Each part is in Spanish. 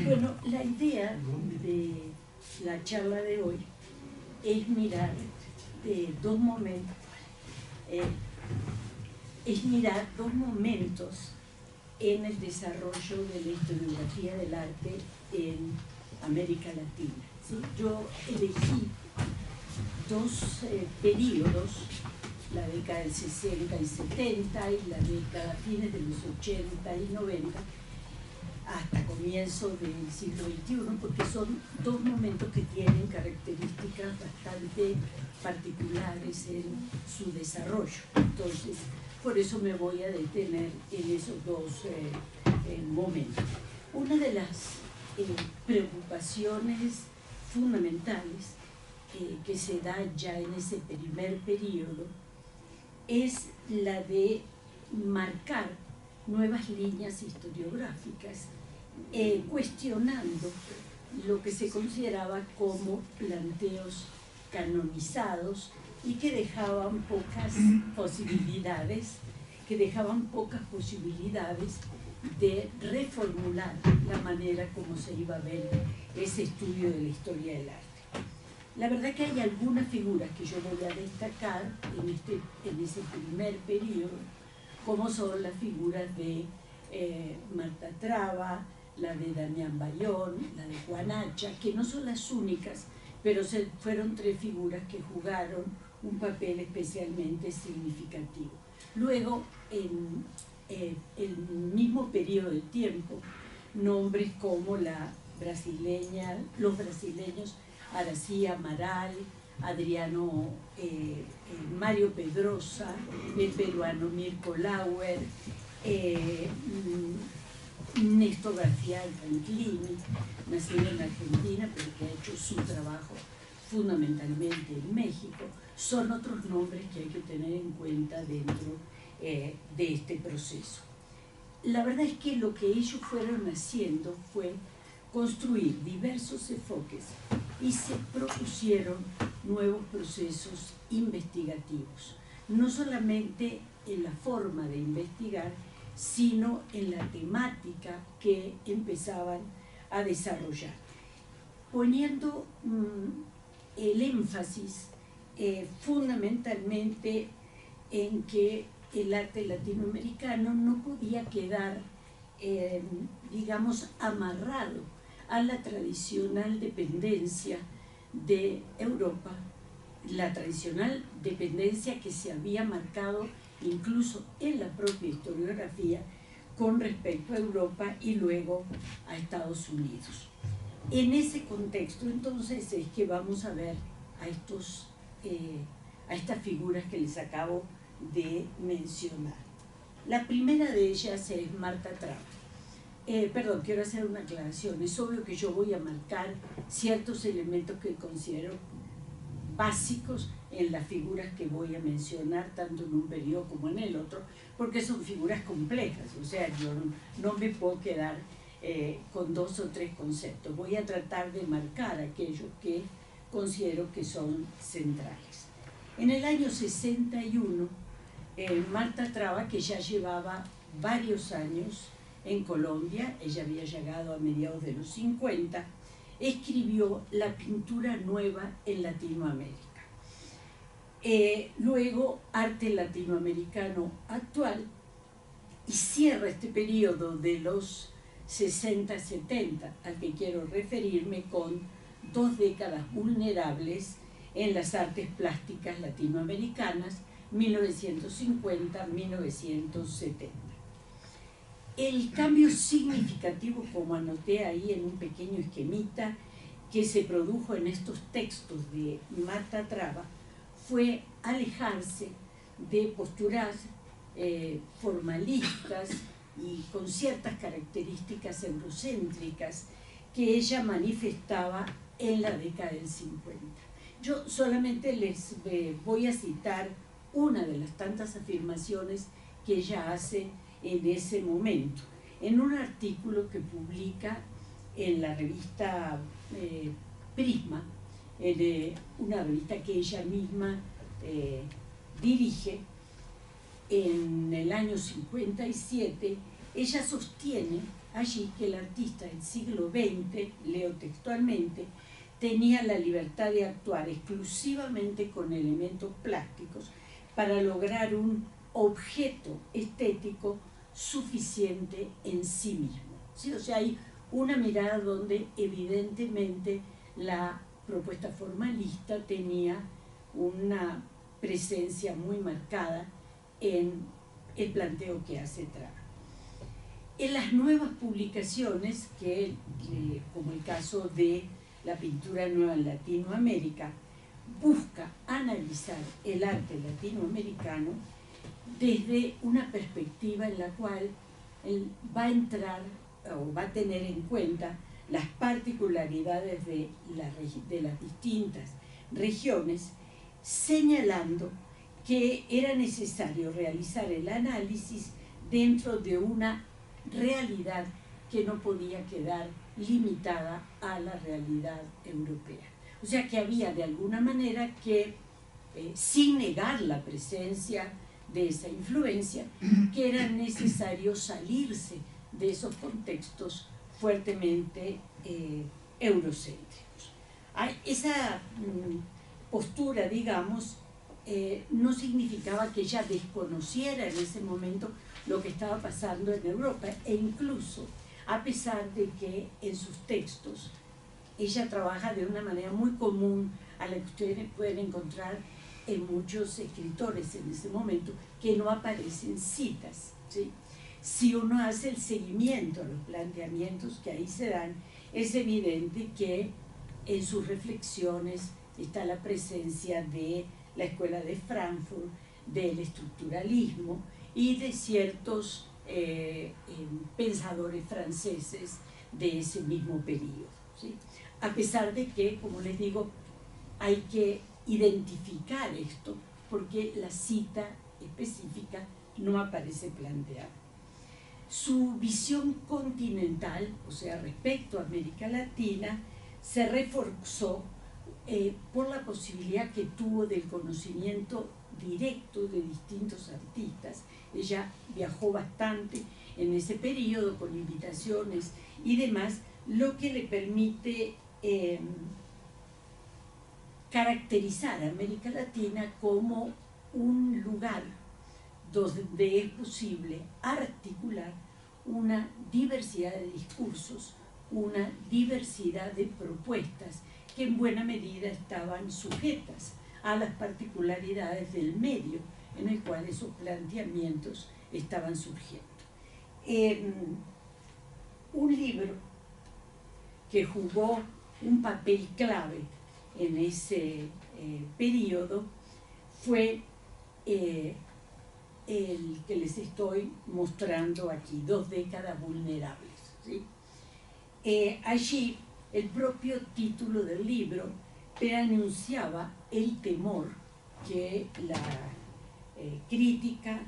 Bueno, la idea de la charla de hoy es mirar dos momentos, en el desarrollo de la historiografía del arte en América Latina, ¿sí? Yo elegí dos periodos, la década del 60 y 70 y la década fines de los 80 y 90, hasta comienzo del siglo XXI, porque son dos momentos que tienen características bastante particulares en su desarrollo. Entonces, por eso me voy a detener en esos dos momentos. Una de las preocupaciones fundamentales que se da ya en ese primer periodo es la de marcar nuevas líneas historiográficas, cuestionando lo que se consideraba como planteos canonizados y que dejaban pocas posibilidades de reformular la manera como se iba a ver ese estudio de la historia del arte. La verdad que hay algunas figuras que yo voy a destacar en ese primer periodo, como son las figuras de Marta Traba, la de Damián Bayón, la de Juan Hacha, que no son las únicas, pero fueron tres figuras que jugaron un papel especialmente significativo. Luego, en el mismo periodo de tiempo, nombres como los brasileños Arací Amaral, Adriano Mario Pedrosa, el peruano Mirko Lauer, Néstor García Franklini, nacido en Argentina, pero que ha hecho su trabajo fundamentalmente en México, son otros nombres que hay que tener en cuenta dentro de este proceso. La verdad es que lo que ellos fueron haciendo fue construir diversos enfoques y se propusieron nuevos procesos investigativos, no solamente en la forma de investigar, sino en la temática que empezaban a desarrollar, poniendo el énfasis fundamentalmente en que el arte latinoamericano no podía quedar, digamos, amarrado a la tradicional dependencia de Europa, la tradicional dependencia que se había marcado incluso en la propia historiografía con respecto a Europa y luego a Estados Unidos. En ese contexto, entonces, es que vamos a ver a estas figuras que les acabo de mencionar. La primera de ellas es Marta Traba. Perdón, quiero hacer una aclaración. Es obvio que yo voy a marcar ciertos elementos que considero básicos en las figuras que voy a mencionar, tanto en un periodo como en el otro, porque son figuras complejas, o sea, yo no me puedo quedar con dos o tres conceptos. Voy a tratar de marcar aquellos que considero que son centrales. En el año 61, Marta Traba, que ya llevaba varios años en Colombia, ella había llegado a mediados de los 50, escribió La pintura nueva en Latinoamérica. Luego, Arte latinoamericano actual, y cierra este periodo de los 60-70 al que quiero referirme con dos décadas vulnerables en las artes plásticas latinoamericanas, 1950-1970. El cambio significativo, como anoté ahí en un pequeño esquemita, que se produjo en estos textos de Marta Traba, fue alejarse de posturas formalistas y con ciertas características eurocéntricas que ella manifestaba en la década del 50. Yo solamente les voy a citar una de las tantas afirmaciones que ella hace en ese momento, en un artículo que publica en la revista Prisma, una revista que ella misma dirige. En el año 57, ella sostiene allí que el artista del siglo XX, leo textualmente, tenía la libertad de actuar exclusivamente con elementos plásticos para lograr un objeto estético suficiente en sí mismo. ¿Sí? O sea, hay una mirada donde evidentemente la propuesta formalista tenía una presencia muy marcada en el planteo que hace Traba. En las nuevas publicaciones, como el caso de la pintura nueva en Latinoamérica, busca analizar el arte latinoamericano desde una perspectiva en la cual él va a entrar o va a tener en cuenta las particularidades de las distintas regiones, señalando que era necesario realizar el análisis dentro de una realidad que no podía quedar limitada a la realidad europea. O sea que había de alguna manera que, sin negar la presencia de esa influencia, que era necesario salirse de esos contextos fuertemente eurocéntricos. Esa postura, digamos, no significaba que ella desconociera en ese momento lo que estaba pasando en Europa, e incluso a pesar de que en sus textos ella trabaja de una manera muy común a la que ustedes pueden encontrar en muchos escritores en ese momento, que no aparecen citas, ¿sí? Si uno hace el seguimiento a los planteamientos que ahí se dan, es evidente que en sus reflexiones está la presencia de la Escuela de Frankfurt, del estructuralismo y de ciertos pensadores franceses de ese mismo periodo, ¿sí? A pesar de que, como les digo, hay que identificar esto porque la cita específica no aparece planteada. Su visión continental, o sea, respecto a América Latina, se reforzó por la posibilidad que tuvo del conocimiento directo de distintos artistas. Ella viajó bastante en ese periodo con invitaciones y demás, lo que le permite caracterizar a América Latina como un lugar donde es posible articular una diversidad de discursos, una diversidad de propuestas que en buena medida estaban sujetas a las particularidades del medio en el cual esos planteamientos estaban surgiendo. Un libro que jugó un papel clave en ese periodo fue el que les estoy mostrando aquí, 2 décadas vulnerables, ¿sí? Allí el propio título del libro preanunciaba el temor que la crítica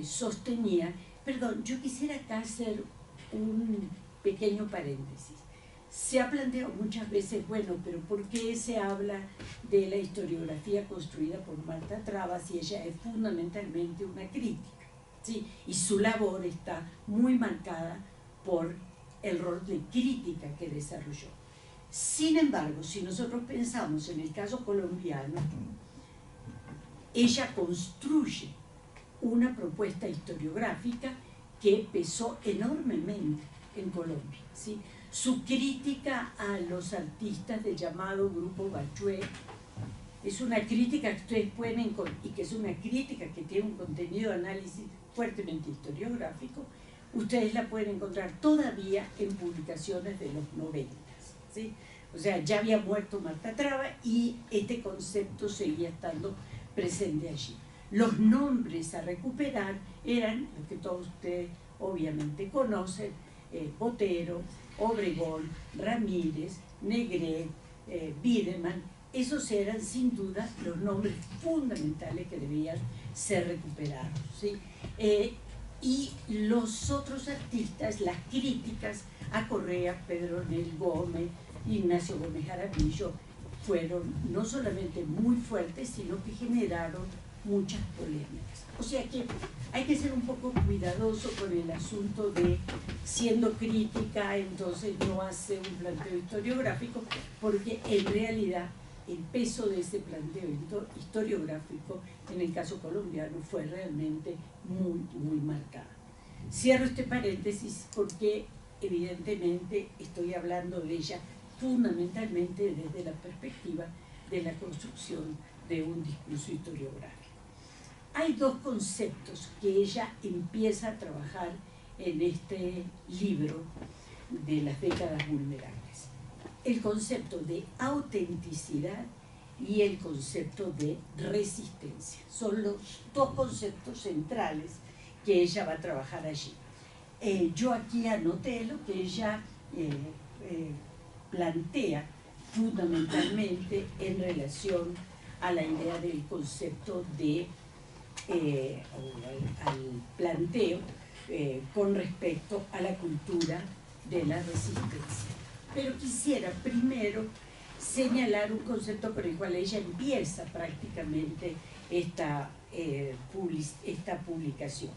sostenía. Perdón, yo quisiera acá hacer un pequeño paréntesis. Se ha planteado muchas veces, bueno, pero ¿por qué se habla de la historiografía construida por Marta Traba si ella es fundamentalmente una crítica, ¿sí? Y su labor está muy marcada por el rol de crítica que desarrolló. Sin embargo, si nosotros pensamos en el caso colombiano, ella construye una propuesta historiográfica que pesó enormemente en Colombia, ¿sí? Su crítica a los artistas del llamado Grupo Bachué es una crítica que ustedes pueden encontrar, y que es una crítica que tiene un contenido de análisis fuertemente historiográfico. Ustedes la pueden encontrar todavía en publicaciones de los 90, ¿sí? O sea, ya había muerto Marta Traba y este concepto seguía estando presente allí. Los nombres a recuperar eran los que todos ustedes obviamente conocen: Botero, Obregón, Ramírez, Negret, Biederman. Esos eran sin duda los nombres fundamentales que debían ser recuperados, ¿sí? Y los otros artistas, las críticas a Correa, Pedro Nel Gómez, Ignacio Gómez Jaramillo, fueron no solamente muy fuertes, sino que generaron muchas polémicas. O sea que hay que ser un poco cuidadoso con el asunto de, siendo crítica, entonces no hace un planteo historiográfico, porque en realidad el peso de ese planteo historiográfico en el caso colombiano fue realmente muy marcado. Cierro este paréntesis porque evidentemente estoy hablando de ella fundamentalmente desde la perspectiva de la construcción de un discurso historiográfico. Hay dos conceptos que ella empieza a trabajar en este libro de las décadas vulnerables. El concepto de autenticidad y el concepto de resistencia. Son los dos conceptos centrales que ella va a trabajar allí. Yo aquí anoté lo que ella plantea fundamentalmente en relación a la idea del concepto de, al planteo con respecto a la cultura de la resistencia. Pero quisiera primero señalar un concepto por el cual ella empieza prácticamente esta publicación.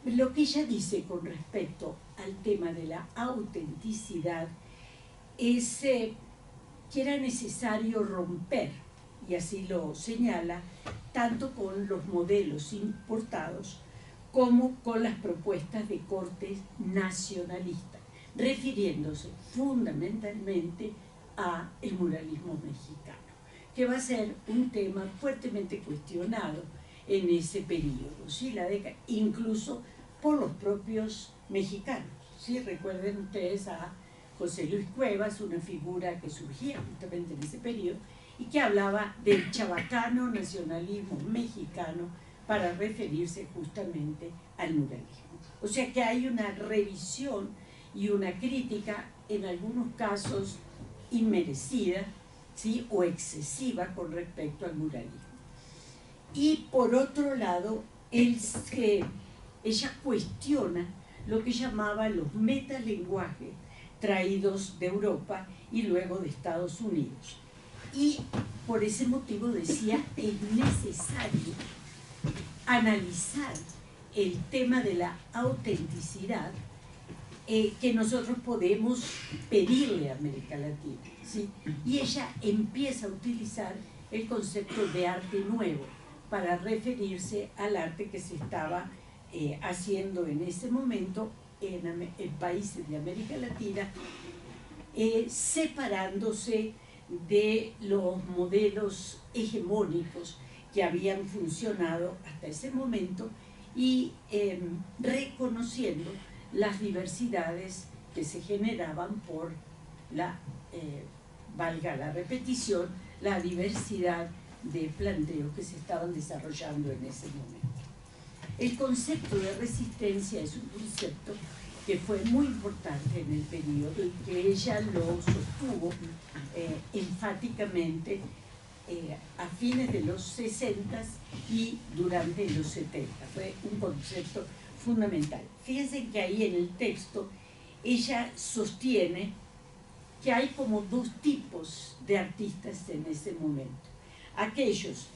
Lo que ella dice con respecto al tema de la autenticidad es que era necesario romper, y así lo señala, tanto con los modelos importados como con las propuestas de corte nacionalista, refiriéndose fundamentalmente a el muralismo mexicano, que va a ser un tema fuertemente cuestionado en ese periodo, ¿sí? La década, incluso por los propios mexicanos, ¿sí? Recuerden ustedes a José Luis Cuevas, una figura que surgía justamente en ese periodo y que hablaba del chabacano nacionalismo mexicano para referirse justamente al muralismo. O sea que hay una revisión y una crítica, en algunos casos inmerecida, ¿sí? O excesiva con respecto al muralismo. Y por otro lado, ella cuestiona lo que llamaba los metalenguajes traídos de Europa y luego de Estados Unidos. Y por ese motivo decía, es necesario analizar el tema de la autenticidad que nosotros podemos pedirle a América Latina, ¿sí? Y ella empieza a utilizar el concepto de arte nuevo para referirse al arte que se estaba haciendo en ese momento en países de América Latina, separándose de los modelos hegemónicos que habían funcionado hasta ese momento y reconociendo las diversidades que se generaban por la, valga la repetición, la diversidad de planteos que se estaban desarrollando en ese momento. El concepto de resistencia es un concepto que fue muy importante en el periodo y que ella lo sostuvo enfáticamente a fines de los 60 y durante los 70. Fue un concepto fundamental. Fíjense que ahí en el texto ella sostiene que hay como dos tipos de artistas en ese momento. Aquellos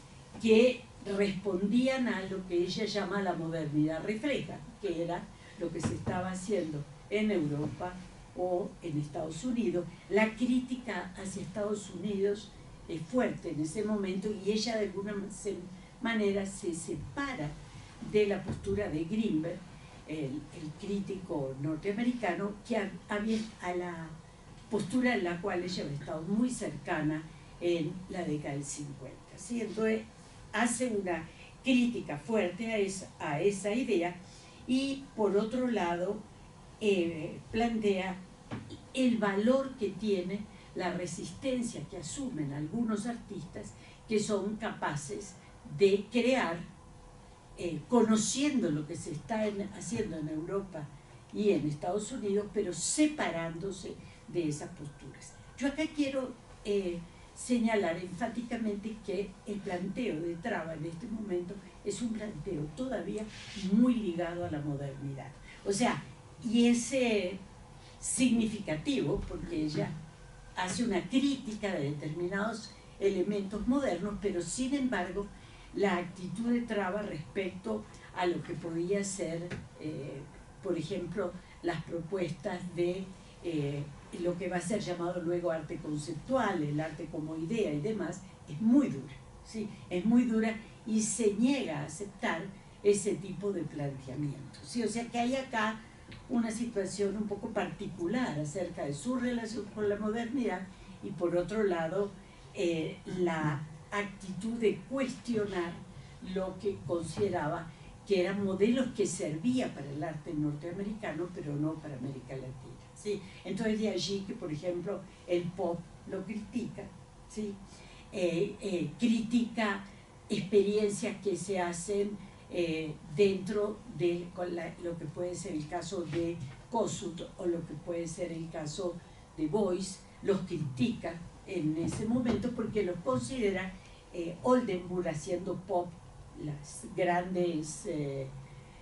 que respondían a lo que ella llama la modernidad refleja, que era lo que se estaba haciendo en Europa o en Estados Unidos. La crítica hacia Estados Unidos es fuerte en ese momento y ella de alguna manera se separa de la postura de Greenberg, el crítico norteamericano, que había a la postura en la cual ella había estado muy cercana en la década del 50. ¿Sí? Entonces hace una crítica fuerte a esa idea y por otro lado plantea el valor que tiene la resistencia que asumen algunos artistas que son capaces de crear, conociendo lo que se está haciendo en Europa y en Estados Unidos, pero separándose de esas posturas. Yo acá quiero señalar enfáticamente que el planteo de Traba en este momento es un planteo todavía muy ligado a la modernidad. O sea, y es significativo porque ella hace una crítica de determinados elementos modernos, pero sin embargo la actitud de Traba respecto a lo que podía ser, por ejemplo, las propuestas de lo que va a ser llamado luego arte conceptual, el arte como idea y demás, es muy dura, ¿sí? Es muy dura y se niega a aceptar ese tipo de planteamiento, ¿sí? O sea que hay acá una situación un poco particular acerca de su relación con la modernidad y por otro lado la actitud de cuestionar lo que consideraba que eran modelos que servían para el arte norteamericano pero no para América Latina, ¿sí? Entonces de allí que por ejemplo el pop lo critica, ¿sí? Critica experiencias que se hacen dentro de lo que puede ser el caso de Kossuth o lo que puede ser el caso de Beuys, los critica en ese momento porque los considera Oldenburg haciendo pop,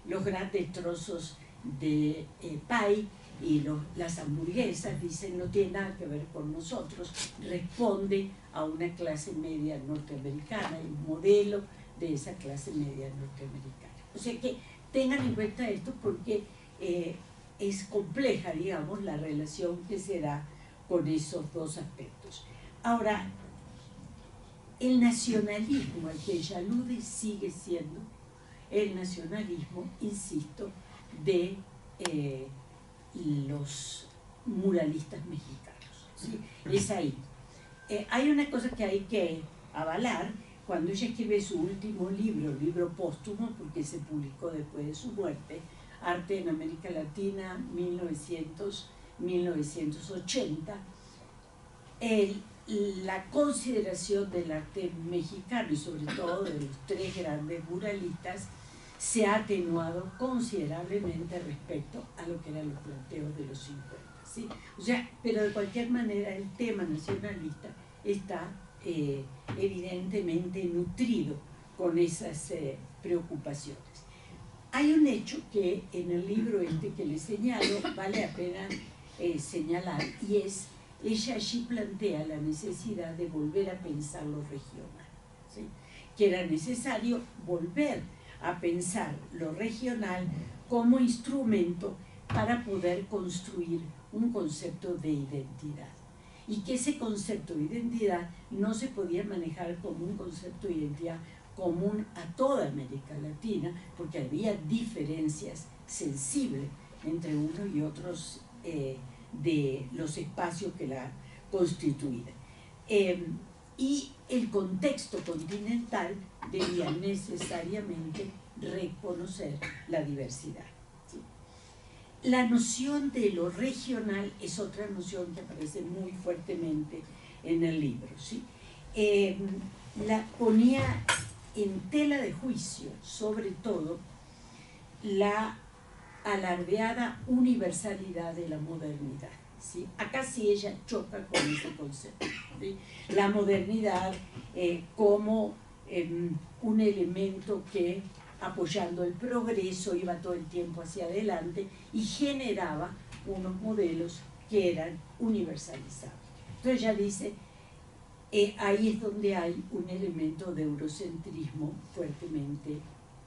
los grandes trozos de pie y las hamburguesas, dicen, no tiene nada que ver con nosotros, responde a una clase media norteamericana, el modelo de esa clase media norteamericana. O sea que tengan en cuenta esto porque es compleja, digamos, la relación que se da con esos dos aspectos. Ahora, el nacionalismo al que ella alude sigue siendo el nacionalismo, insisto, de los muralistas mexicanos, ¿sí? Es ahí. Hay una cosa que hay que avalar. Cuando ella escribe su último libro póstumo, porque se publicó después de su muerte, Arte en América Latina, 1900-1980, la consideración del arte mexicano y sobre todo de los tres grandes muralistas se ha atenuado considerablemente respecto a lo que eran los planteos de los 50, ¿sí? O sea, pero de cualquier manera el tema nacionalista está evidentemente nutrido con esas preocupaciones. Hay un hecho que en el libro que les señalo vale la pena señalar, y es, ella allí plantea la necesidad de volver a pensar lo regional, ¿sí? Que era necesario volver a pensar lo regional como instrumento para poder construir un concepto de identidad, y que ese concepto de identidad no se podía manejar como un concepto de identidad común a toda América Latina, porque había diferencias sensibles entre unos y otros de los espacios que la constituían. Y el contexto continental debía necesariamente reconocer la diversidad, ¿sí? La noción de lo regional es otra noción que aparece muy fuertemente en el libro, ¿sí? La ponía en tela de juicio, sobre todo, la alardeada universalidad de la modernidad, ¿sí? Acá sí ella choca con ese concepto, ¿sí? La modernidad como un elemento que, apoyando el progreso, iba todo el tiempo hacia adelante y generaba unos modelos que eran universalizados. Entonces ella dice, ahí es donde hay un elemento de eurocentrismo fuertemente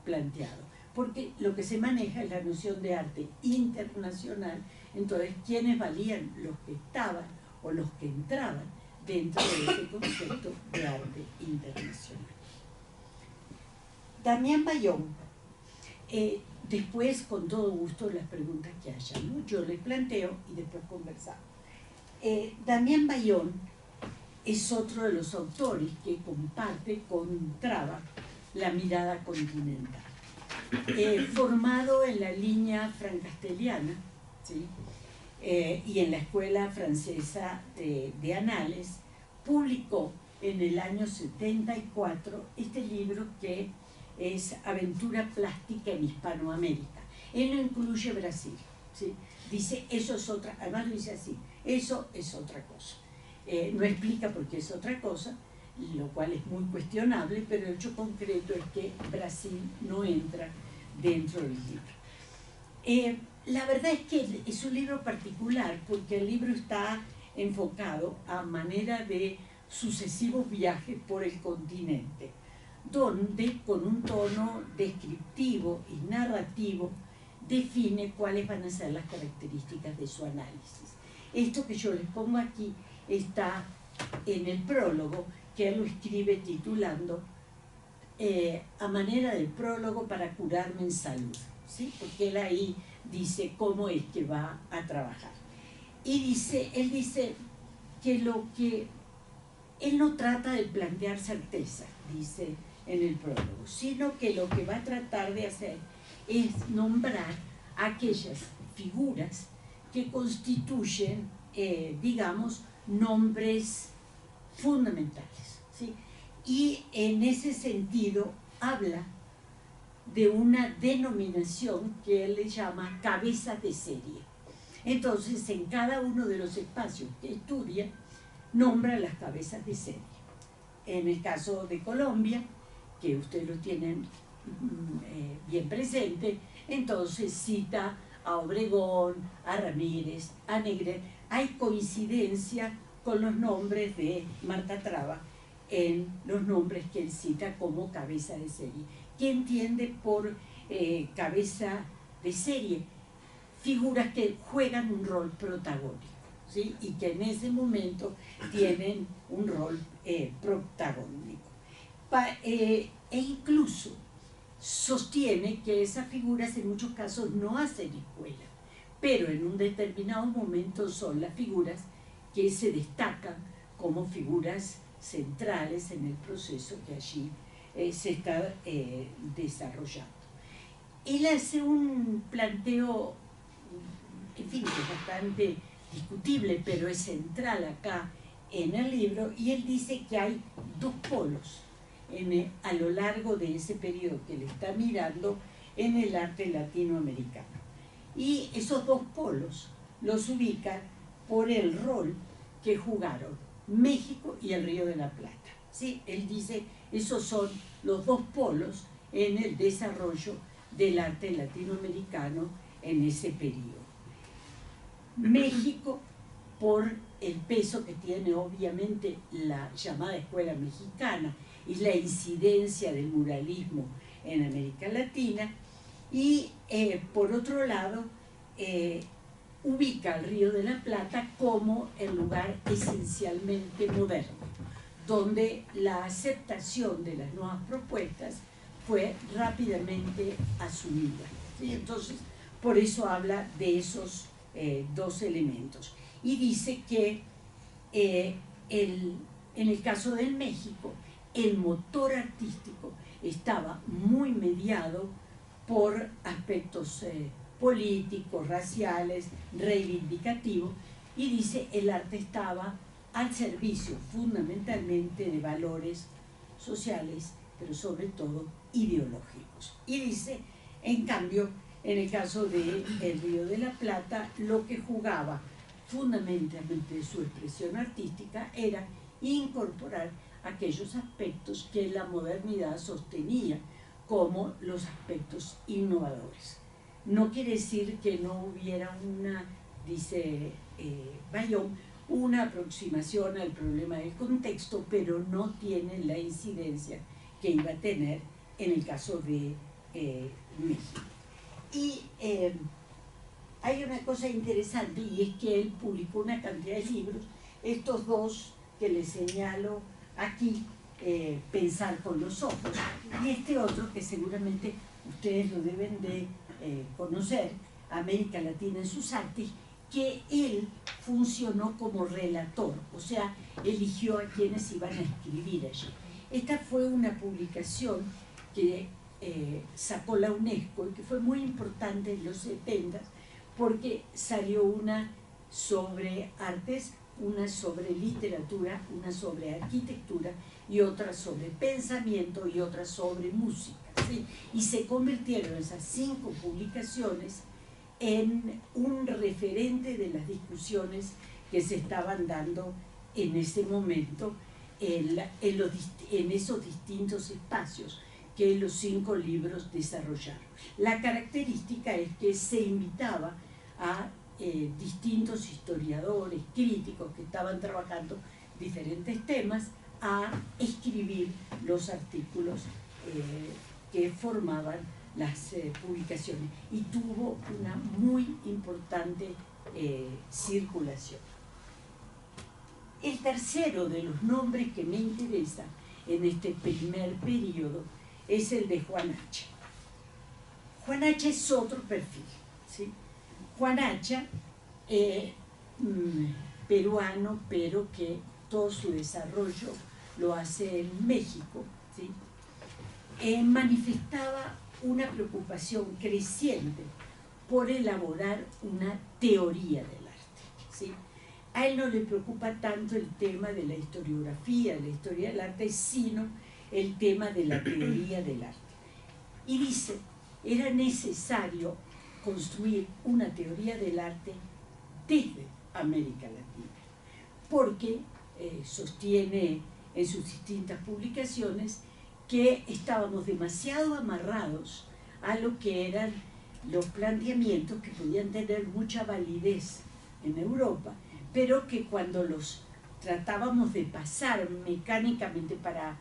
planteado, porque lo que se maneja es la noción de arte internacional. Entonces, ¿quiénes valían? Los que estaban o los que entraban dentro de ese concepto de arte internacional. Damián Bayón, después con todo gusto las preguntas que haya, ¿no? Yo les planteo y después conversamos. Damián Bayón es otro de los autores que comparte con Traba la mirada continental. Formado en la línea francasteliana, ¿sí? Y en la Escuela Francesa de Anales, publicó en el año 74 este libro que es Aventura Plástica en Hispanoamérica. Él no incluye Brasil, ¿sí? Dice, eso es otra, además lo dice así, eso es otra cosa. No explica por qué es otra cosa, lo cual es muy cuestionable, pero el hecho concreto es que Brasil no entra dentro del libro. La verdad es que es un libro particular porque el libro está enfocado a manera de sucesivos viajes por el continente, donde con un tono descriptivo y narrativo define cuáles van a ser las características de su análisis. Esto que yo les pongo aquí está en el prólogo, que él lo escribe titulando a manera de prólogo para curarme en salud, ¿sí? Porque él ahí dice cómo es que va a trabajar. Y él dice que él no trata de plantear certeza, dice en el prólogo, sino que lo que va a tratar de hacer es nombrar aquellas figuras que constituyen, digamos, nombres fundamentales, ¿sí? Y en ese sentido habla de una denominación que él le llama cabezas de serie. Entonces, en cada uno de los espacios que estudia, nombra las cabezas de serie. En el caso de Colombia, que ustedes lo tienen bien presente, entonces cita a Obregón, a Ramírez, a Negret. Hay coincidencia con los nombres de Marta Traba en los nombres que él cita como cabeza de serie. ¿Qué entiende por cabeza de serie? Figuras que juegan un rol protagónico, ¿sí? Y que en ese momento tienen un rol protagónico. E incluso sostiene que esas figuras en muchos casos no hacen escuela, pero en un determinado momento son las figuras que se destacan como figuras centrales en el proceso que allí se está desarrollando. Él hace un planteo, en fin, que es bastante discutible, pero es central acá en el libro, y él dice que hay dos polos a lo largo de ese periodo que le está mirando en el arte latinoamericano. Y esos dos polos los ubican por el rol que jugaron México y el Río de la Plata, ¿sí? Él dice, esos son los dos polos en el desarrollo del arte latinoamericano en ese periodo. México, por el peso que tiene obviamente la llamada escuela mexicana y la incidencia del muralismo en América Latina, y por otro lado ubica al Río de la Plata como el lugar esencialmente moderno, donde la aceptación de las nuevas propuestas fue rápidamente asumida, ¿sí? Entonces, por eso habla de esos dos elementos. Y dice que en el caso del México, el motor artístico estaba muy mediado por aspectos políticos, raciales, reivindicativos, y dice el arte estaba al servicio fundamentalmente de valores sociales, pero sobre todo ideológicos. Y dice, en cambio, en el caso del Río de la Plata, lo que jugaba fundamentalmente su expresión artística era incorporar aquellos aspectos que la modernidad sostenía como los aspectos innovadores. No quiere decir que no hubiera una, dice Bayón, una aproximación al problema del contexto, pero no tiene la incidencia que iba a tener en el caso de México. Y hay una cosa interesante, y es que él publicó una cantidad de libros, estos dos que les señalo aquí, Pensar con los ojos, y este otro que seguramente ustedes lo deben de conocer, América Latina en sus artes, que él funcionó como relator, o sea, eligió a quienes iban a escribir allí. Esta fue una publicación que sacó la UNESCO y que fue muy importante en los 70, porque salió una sobre artes, una sobre literatura, una sobre arquitectura y otra sobre pensamiento y otra sobre música, ¿sí? Y se convirtieron esas 5 publicaciones en un referente de las discusiones que se estaban dando en ese momento en esos distintos espacios que los 5 libros desarrollaron. La característica es que se invitaba a distintos historiadores, críticos que estaban trabajando diferentes temas a escribir los artículos que formaban las publicaciones, y tuvo una muy importante circulación. El tercero de los nombres que me interesa en este primer periodo es el de Juan Hacha. Juan Hacha es otro perfil, ¿sí? Juan Hacha, peruano, pero que todo su desarrollo lo hace en México, ¿sí? Manifestaba una preocupación creciente por elaborar una teoría del arte, ¿sí? A él no le preocupa tanto el tema de la historiografía, de la historia del arte, sino el tema de la teoría del arte. Y dice, era necesario construir una teoría del arte desde América Latina, porque sostiene en sus distintas publicaciones que estábamos demasiado amarrados a lo que eran los planteamientos que podían tener mucha validez en Europa, pero que cuando los tratábamos de pasar mecánicamente para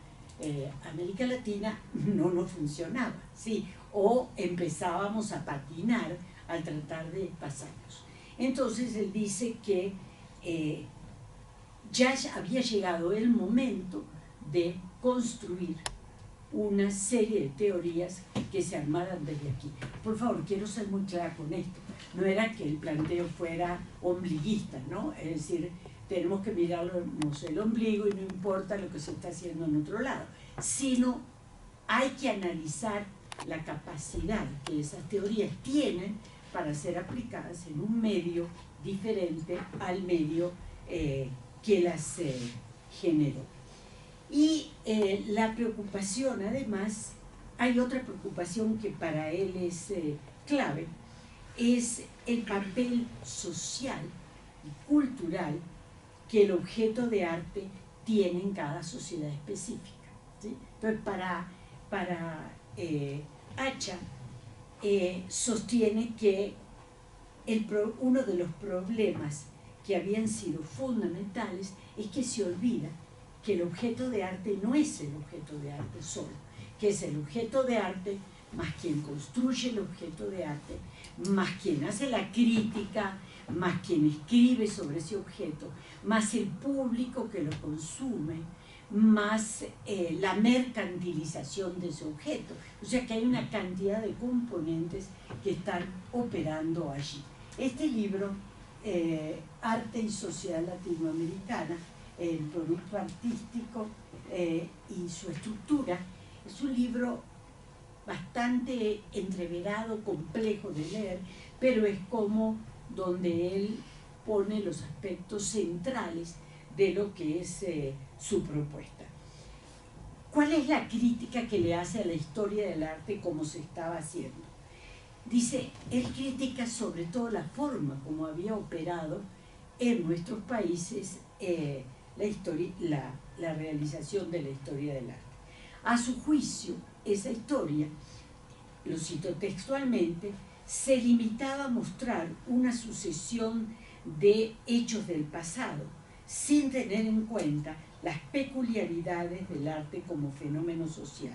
América Latina no nos funcionaba, ¿sí? O empezábamos a patinar al tratar de pasarlos. Entonces él dice que ya había llegado el momento de construir una serie de teorías que se armaran desde aquí. Por favor, quiero ser muy clara con esto. No era que el planteo fuera ombliguista, ¿no? Es decir, tenemos que mirarnos el ombligo y no importa lo que se está haciendo en otro lado, sino hay que analizar la capacidad que esas teorías tienen para ser aplicadas en un medio diferente al medio que las generó. Y la preocupación, además, hay otra preocupación que para él es clave, es el papel social y cultural que el objeto de arte tiene en cada sociedad específica, ¿sí? Entonces, para Hacha sostiene que uno de los problemas que habían sido fundamentales es que se olvida que el objeto de arte no es el objeto de arte solo, que es el objeto de arte más quien construye el objeto de arte, más quien hace la crítica, más quien escribe sobre ese objeto, más el público que lo consume, más la mercantilización de ese objeto. O sea que hay una cantidad de componentes que están operando allí. Este libro, Arte y Sociedad Latinoamericana, el producto artístico y su estructura, es un libro bastante entreverado, complejo de leer, pero es como donde él pone los aspectos centrales de lo que es su propuesta. ¿Cuál es la crítica que le hace a la historia del arte como se estaba haciendo? Dice, él critica sobre todo la forma como había operado en nuestros países la realización de la historia del arte. A su juicio, esa historia, lo cito textualmente, se limitaba a mostrar una sucesión de hechos del pasado, sin tener en cuenta las peculiaridades del arte como fenómeno social.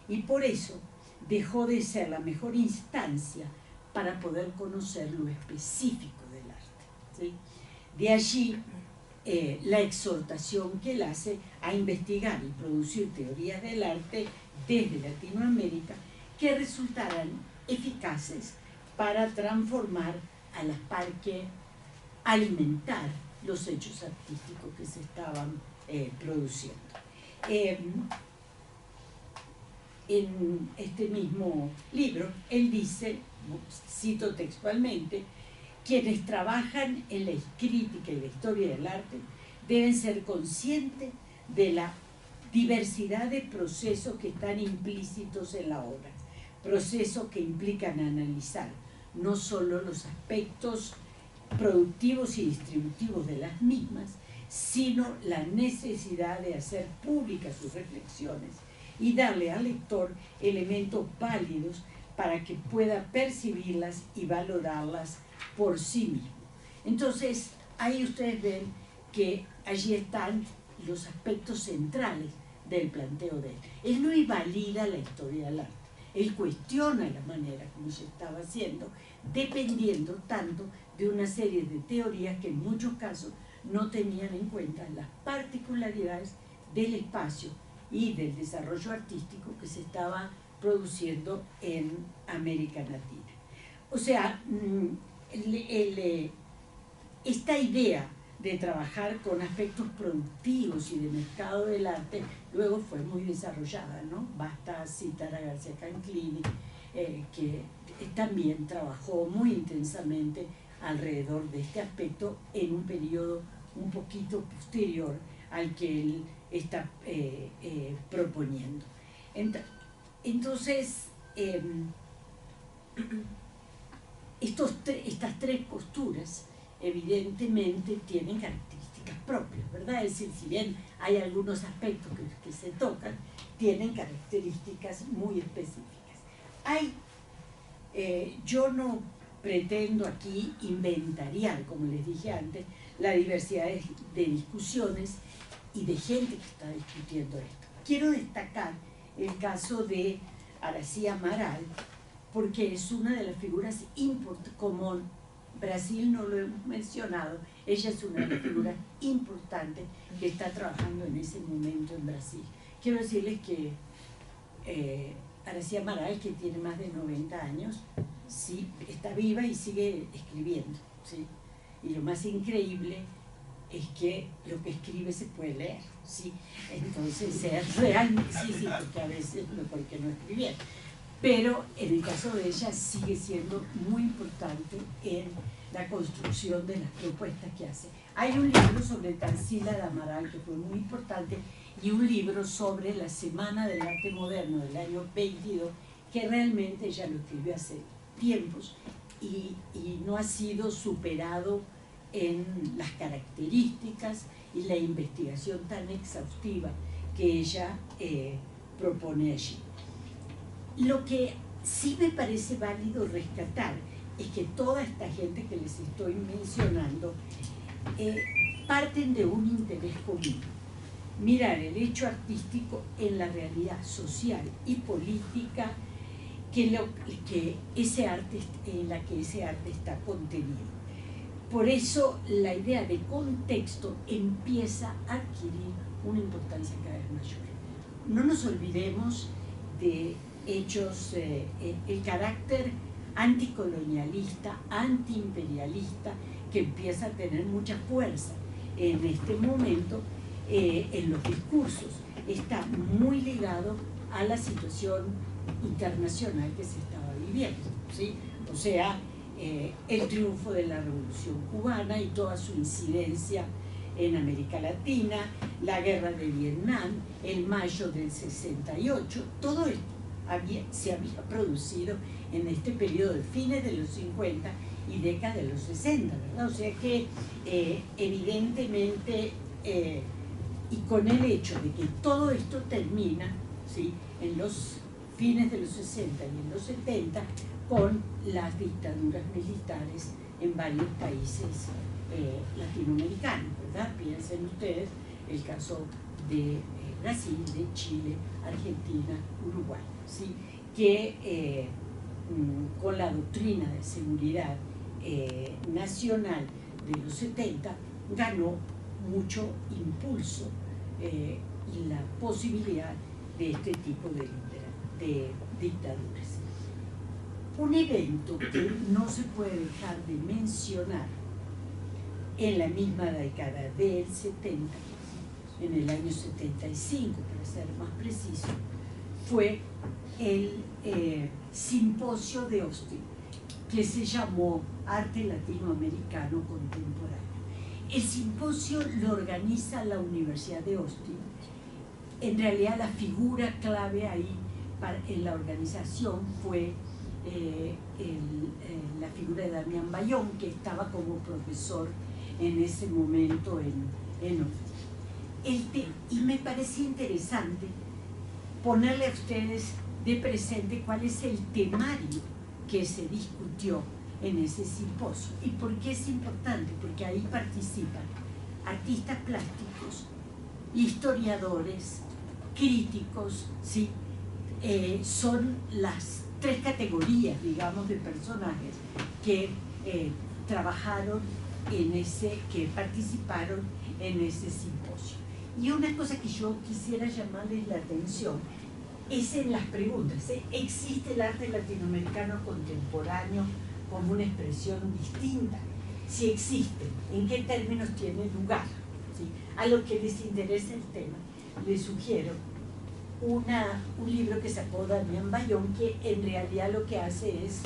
Y por eso dejó de ser la mejor instancia para poder conocer lo específico del arte, ¿sí? De allí la exhortación que él hace a investigar y producir teorías del arte desde Latinoamérica que resultaran eficaces para transformar a la par que alimentar los hechos artísticos que se estaban produciendo. En este mismo libro, él dice, cito textualmente, quienes trabajan en la crítica y la historia del arte deben ser conscientes de la diversidad de procesos que están implícitos en la obra, procesos que implican analizar no solo los aspectos productivos y distributivos de las mismas, sino la necesidad de hacer públicas sus reflexiones y darle al lector elementos válidos para que pueda percibirlas y valorarlas por sí mismo. Entonces, ahí ustedes ven que allí están los aspectos centrales del planteo de él. Él no invalida la historia del arte, él cuestiona la manera como se estaba haciendo, dependiendo tanto de una serie de teorías que en muchos casos no tenían en cuenta las particularidades del espacio y del desarrollo artístico que se estaba produciendo en América Latina. O sea, esta idea de trabajar con aspectos productivos y de mercado del arte luego fue muy desarrollada, ¿no? Basta citar a García Canclini, que también trabajó muy intensamente alrededor de este aspecto en un periodo un poquito posterior al que él está proponiendo. Entonces, estas tres posturas evidentemente tienen características propias, ¿verdad? Es decir, si bien hay algunos aspectos que se tocan, tienen características muy específicas. Yo no pretendo aquí inventariar, como les dije antes, la diversidad de discusiones y de gente que está discutiendo esto. Quiero destacar el caso de Aracy Amaral, porque es una de las figuras importantes, como Brasil no lo hemos mencionado, ella es una de las figuras importantes que está trabajando en ese momento en Brasil. Quiero decirles que Aracy Amaral, que tiene más de 90 años, sí, está viva y sigue escribiendo, ¿sí? Y lo más increíble es que lo que escribe se puede leer, ¿sí? Entonces, es realmente, sí, porque a veces mejor que no escribir. Pero en el caso de ella sigue siendo muy importante en la construcción de las propuestas que hace. Hay un libro sobre Tarsila de Amaral que fue muy importante y un libro sobre la Semana del Arte Moderno del año 22 que realmente ella lo escribió hace tiempos y no ha sido superado en las características y la investigación tan exhaustiva que ella propone allí. Lo que sí me parece válido rescatar es que toda esta gente que les estoy mencionando parten de un interés común: mirar el hecho artístico en la realidad social y política en la que ese arte está contenido. Por eso la idea de contexto empieza a adquirir una importancia cada vez mayor. No nos olvidemos de hechos, el carácter anticolonialista, antiimperialista, que empieza a tener mucha fuerza en este momento en los discursos. Está muy ligado a la situación internacional que se estaba viviendo, ¿sí? O sea, el triunfo de la Revolución Cubana y toda su incidencia en América Latina, la guerra de Vietnam, el mayo del 68, todo esto se había producido en este periodo de fines de los 50 y décadas de los 60, ¿verdad? O sea que evidentemente, y con el hecho de que todo esto termina, ¿sí?, en los fines de los 60 y en los 70, con las dictaduras militares en varios países latinoamericanos, ¿verdad? Piensen ustedes el caso de Brasil, de Chile, Argentina, Uruguay, ¿sí?, que con la doctrina de seguridad nacional de los 70 ganó mucho impulso y la posibilidad de este tipo de dictaduras. Un evento que no se puede dejar de mencionar en la misma década del 70, en el año 75 para ser más preciso, fue el simposio de Austin, que se llamó Arte Latinoamericano Contemporáneo. El simposio lo organiza la Universidad de Austin. En realidad la figura clave ahí en la organización fue la figura de Damián Bayón, que estaba como profesor en ese momento en Austin. Y me parece interesante ponerle a ustedes de presente cuál es el temario que se discutió en ese simposio. ¿Y por qué es importante? Porque ahí participan artistas plásticos historiadores, críticos, ¿sí? Son las tres categorías, digamos, de personajes que trabajaron que participaron en ese simposio. Y una cosa que yo quisiera llamarles la atención es en las preguntas. ¿Existe el arte latinoamericano contemporáneo como una expresión distinta? Si existe, ¿en qué términos tiene lugar? ¿Sí? A los que les interesa el tema, les sugiero un libro que sacó Damián Bayón, que en realidad lo que hace es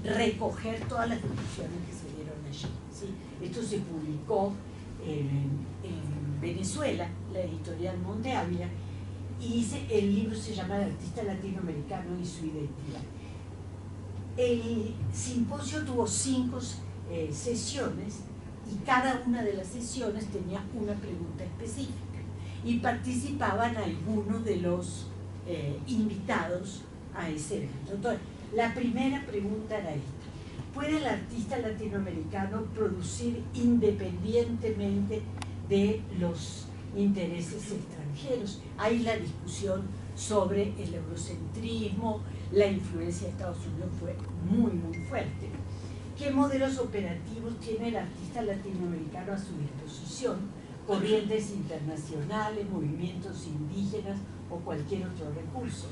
recoger todas las discusiones que se dieron allí, ¿sí? Esto se publicó en Venezuela, la editorial Monte Ávila, y el libro se llama El artista latinoamericano y su identidad. El simposio tuvo 5 sesiones y cada una de las sesiones tenía una pregunta específica y participaban algunos de los invitados a ese evento. Entonces, la primera pregunta era esta: ¿puede el artista latinoamericano producir independientemente de los intereses extranjeros? Hay la discusión sobre el eurocentrismo, la influencia de Estados Unidos fue muy, muy fuerte. ¿Qué modelos operativos tiene el artista latinoamericano a su disposición? Corrientes internacionales, movimientos indígenas o cualquier otro recurso.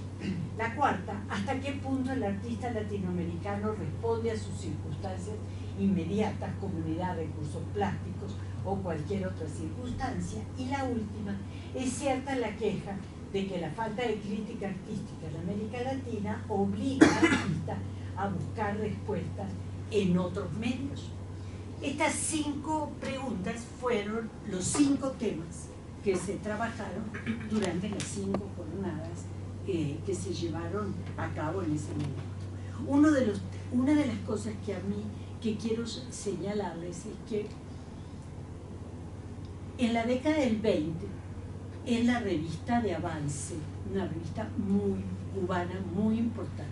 La cuarta, ¿hasta qué punto el artista latinoamericano responde a sus circunstancias inmediatas, comunidad, recursos plásticos o cualquier otra circunstancia? Y la última, ¿es cierta la queja de que la falta de crítica artística en América Latina obliga al artista a buscar respuestas en otros medios? Estas 5 preguntas fueron los 5 temas que se trabajaron durante las 5 jornadas que se llevaron a cabo en ese momento. Una de las cosas que quiero señalarles es que en la década del 20, en la revista de Avance, una revista muy cubana, muy importante,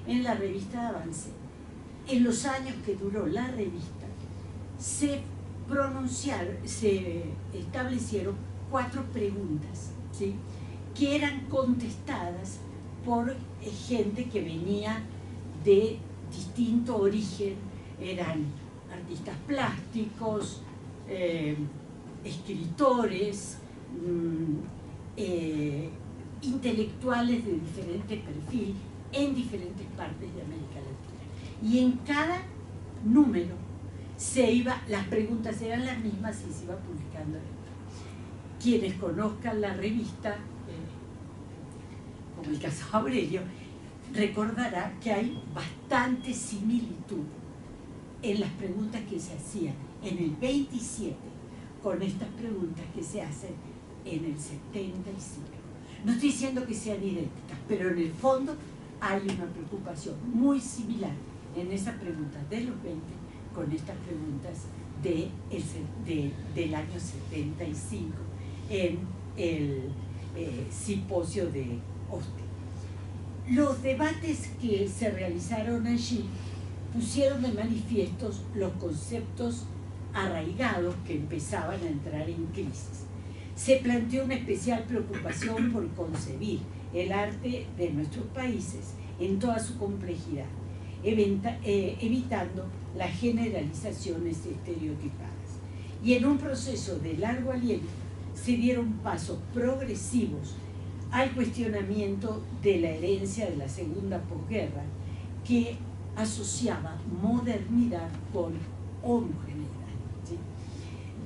en la revista de Avance, en los años que duró la revista, se establecieron 4 preguntas, ¿sí?, que eran contestadas por gente que venía de distinto origen, eran artistas plásticos, escritores, intelectuales de diferente perfil en diferentes partes de América Latina. Y en cada número las preguntas eran las mismas y se iba publicando. Quienes conozcan la revista, como el caso Aurelio, recordará que hay bastante similitud en las preguntas que se hacían en el 27 con estas preguntas que se hacen en el 75. No estoy diciendo que sean idénticas, pero en el fondo hay una preocupación muy similar en esa pregunta de los 20 con estas preguntas del año 75 en el simposio de Austin. Los debates que se realizaron allí pusieron de manifiesto los conceptos arraigados que empezaban a entrar en crisis. Se planteó una especial preocupación por concebir el arte de nuestros países en toda su complejidad, evitando las generalizaciones estereotipadas. Y en un proceso de largo aliento se dieron pasos progresivos al cuestionamiento de la herencia de la segunda posguerra, que asociaba modernidad con homogeneidad, ¿sí?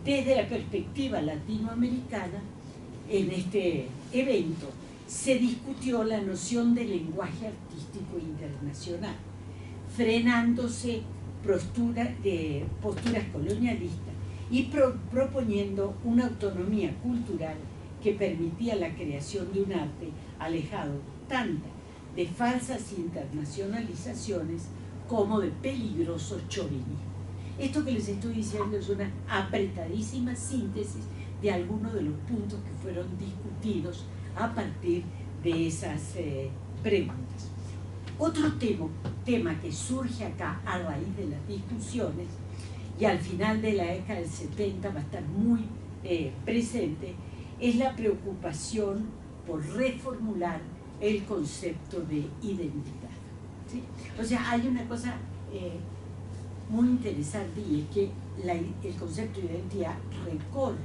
Desde la perspectiva latinoamericana, en este evento se discutió la noción de lenguaje artístico internacional, frenándose posturas colonialistas y proponiendo una autonomía cultural que permitía la creación de un arte alejado tanto de falsas internacionalizaciones como de peligroso chauvinismo. Esto que les estoy diciendo es una apretadísima síntesis de algunos de los puntos que fueron discutidos a partir de esas preguntas. Otro tema que surge acá a raíz de las discusiones y al final de la década del 70 va a estar muy presente, es la preocupación por reformular el concepto de identidad, ¿sí? O sea, hay una cosa muy interesante, y es que el concepto de identidad recorre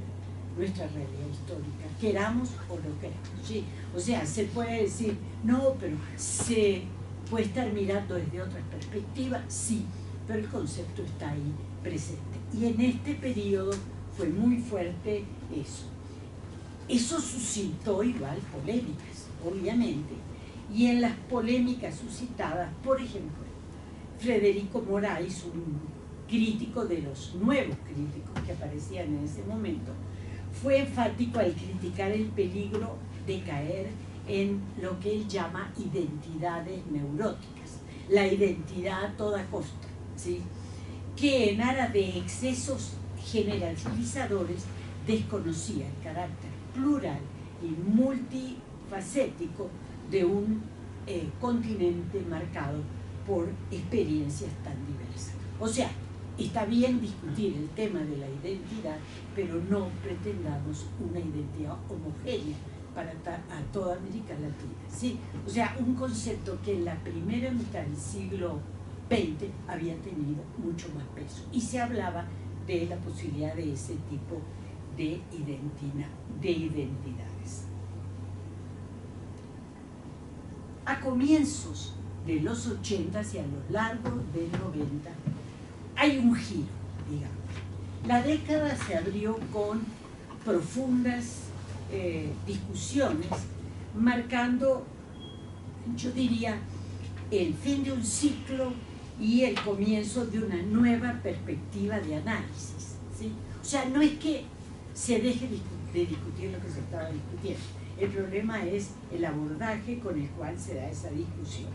nuestra realidad histórica, queramos o no queramos, ¿sí? O sea, se puede decir, no, pero se puede estar mirando desde otras perspectivas, sí, pero el concepto está ahí presente. Y en este periodo fue muy fuerte eso. Eso suscitó igual polémicas, obviamente, y en las polémicas suscitadas, por ejemplo, Federico Moraes, un crítico de los nuevos críticos que aparecían en ese momento, fue enfático al criticar el peligro de caer en lo que él llama identidades neuróticas, la identidad a toda costa, ¿sí? Que en aras de excesos generalizadores desconocía el carácter plural y multifacético de un continente marcado por experiencias tan diversas. O sea, está bien discutir el tema de la identidad, pero no pretendamos una identidad homogénea para a toda América Latina, ¿sí? O sea, un concepto que en la primera mitad del siglo XX había tenido mucho más peso, y se hablaba de la posibilidad de ese tipo de identidades. A comienzos de los 80 y a lo largo del 90 hay un giro, digamos. La década se abrió con profundas discusiones, marcando, yo diría, el fin de un ciclo y el comienzo de una nueva perspectiva de análisis, ¿sí? O sea, no es que se deje de discutir lo que se estaba discutiendo. El problema es el abordaje con el cual se da esa discusión.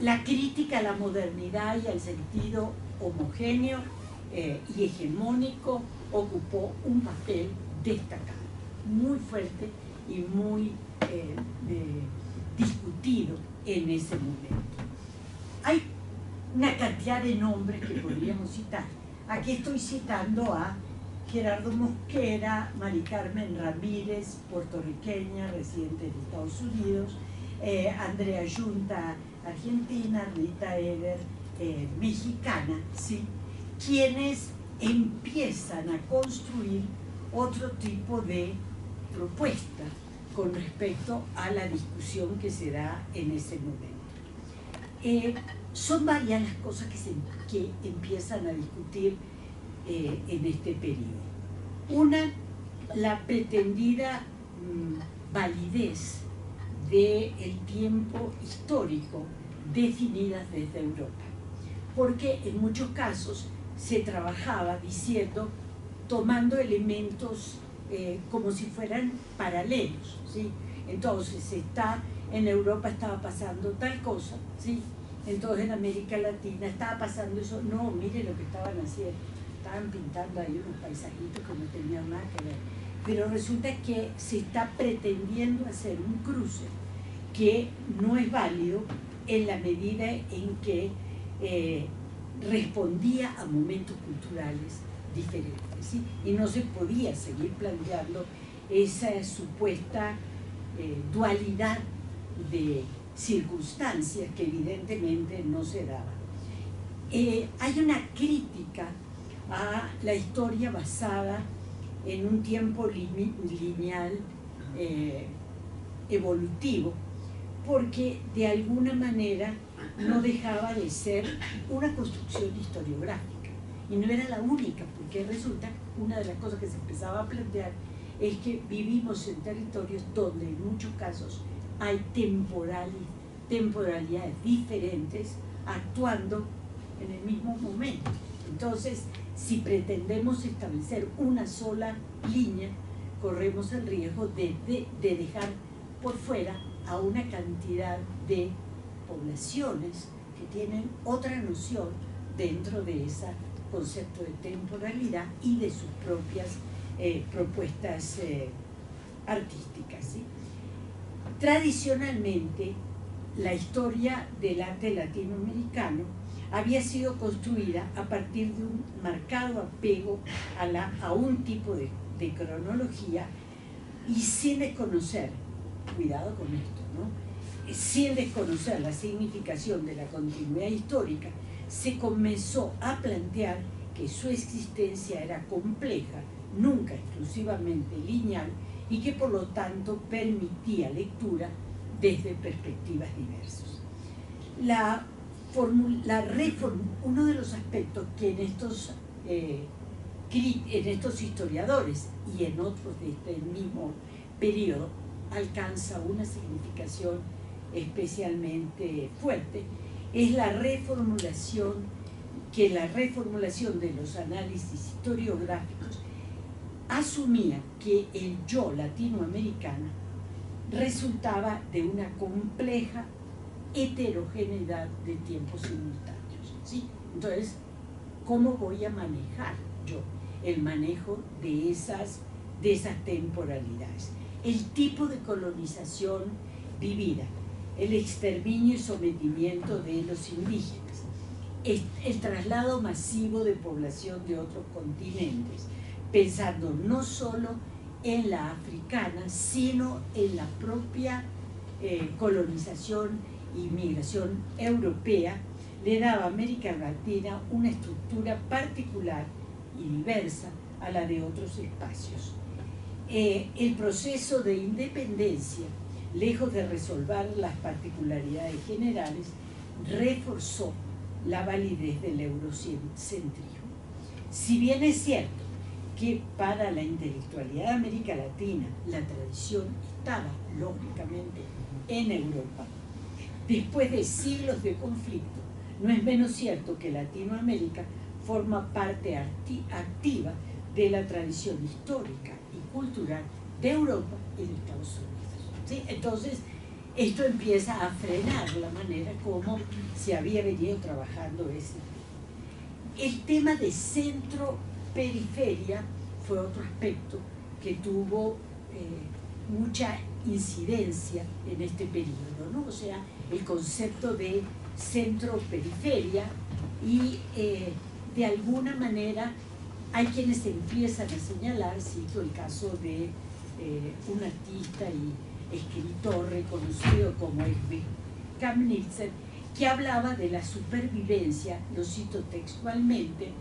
La crítica a la modernidad y al sentido homogéneo y hegemónico ocupó un papel destacado, muy fuerte y muy discutido en ese momento. Hay una cantidad de nombres que podríamos citar. Aquí estoy citando a Gerardo Mosquera, Mari Carmen Ramírez, puertorriqueña, residente en Estados Unidos, Andrea Yunta, argentina, Rita Eder, mexicana, ¿sí? Quienes empiezan a construir otro tipo de propuesta con respecto a la discusión que se da en ese momento. Son varias las cosas que empiezan a discutir en este periodo. Una, la pretendida validez del tiempo histórico definidas desde Europa, porque en muchos casos se trabajaba diciendo, tomando elementos como si fueran paralelos, ¿sí? Entonces en Europa estaba pasando tal cosa, ¿sí? Entonces en América Latina estaba pasando eso. No, mire lo que estaban haciendo, estaban pintando ahí unos paisajitos que no tenían nada que ver, pero resulta que se está pretendiendo hacer un cruce que no es válido en la medida en que respondía a momentos culturales diferentes, ¿sí? Y no se podía seguir planteando esa supuesta dualidad de circunstancias que evidentemente no se daban. Hay una crítica a la historia basada en un tiempo lineal evolutivo, porque de alguna manera no dejaba de ser una construcción historiográfica, y no era la única, porque resulta una de las cosas que se empezaba a plantear es que vivimos en territorios donde en muchos casos hay temporalidades diferentes actuando en el mismo momento. Entonces, si pretendemos establecer una sola línea, corremos el riesgo de dejar por fuera a una cantidad de poblaciones que tienen otra noción dentro de ese concepto de temporalidad y de sus propias propuestas artísticas, ¿sí? Tradicionalmente, la historia del arte latinoamericano había sido construida a partir de un marcado apego a un tipo de cronología y sin desconocer, cuidado con esto, ¿no? Sin desconocer la significación de la continuidad histórica, se comenzó a plantear que su existencia era compleja, nunca exclusivamente lineal, y que por lo tanto permitía lectura desde perspectivas diversas. Uno de los aspectos que en estos historiadores y en otros de este mismo periodo alcanza una significación especialmente fuerte es la reformulación de los análisis historiográficos asumía que el yo latinoamericano resultaba de una compleja heterogeneidad de tiempos simultáneos, ¿sí? Entonces, ¿cómo voy a manejar yo el manejo de esas temporalidades? El tipo de colonización vivida, el exterminio y sometimiento de los indígenas, el traslado masivo de población de otros continentes, pensando no solo en la africana, sino en la propia colonización y migración europea, le daba a América Latina una estructura particular y diversa a la de otros espacios. El proceso de independencia, lejos de resolver las particularidades generales, reforzó la validez del eurocentrismo. Si bien es cierto que para la intelectualidad de América Latina la tradición estaba lógicamente en Europa, después de siglos de conflicto, no es menos cierto que Latinoamérica forma parte activa de la tradición histórica y cultural de Europa y de Estados Unidos, ¿sí? Entonces, esto empieza a frenar la manera como se había venido trabajando ese tema. El tema de centro-periferia fue otro aspecto que tuvo mucha incidencia en este periodo, ¿no? O sea, el concepto de centro-periferia y de alguna manera hay quienes empiezan a señalar, cito el caso de un artista y escritor reconocido como Ludwig Kamnitzer, que hablaba de la supervivencia, lo cito textualmente,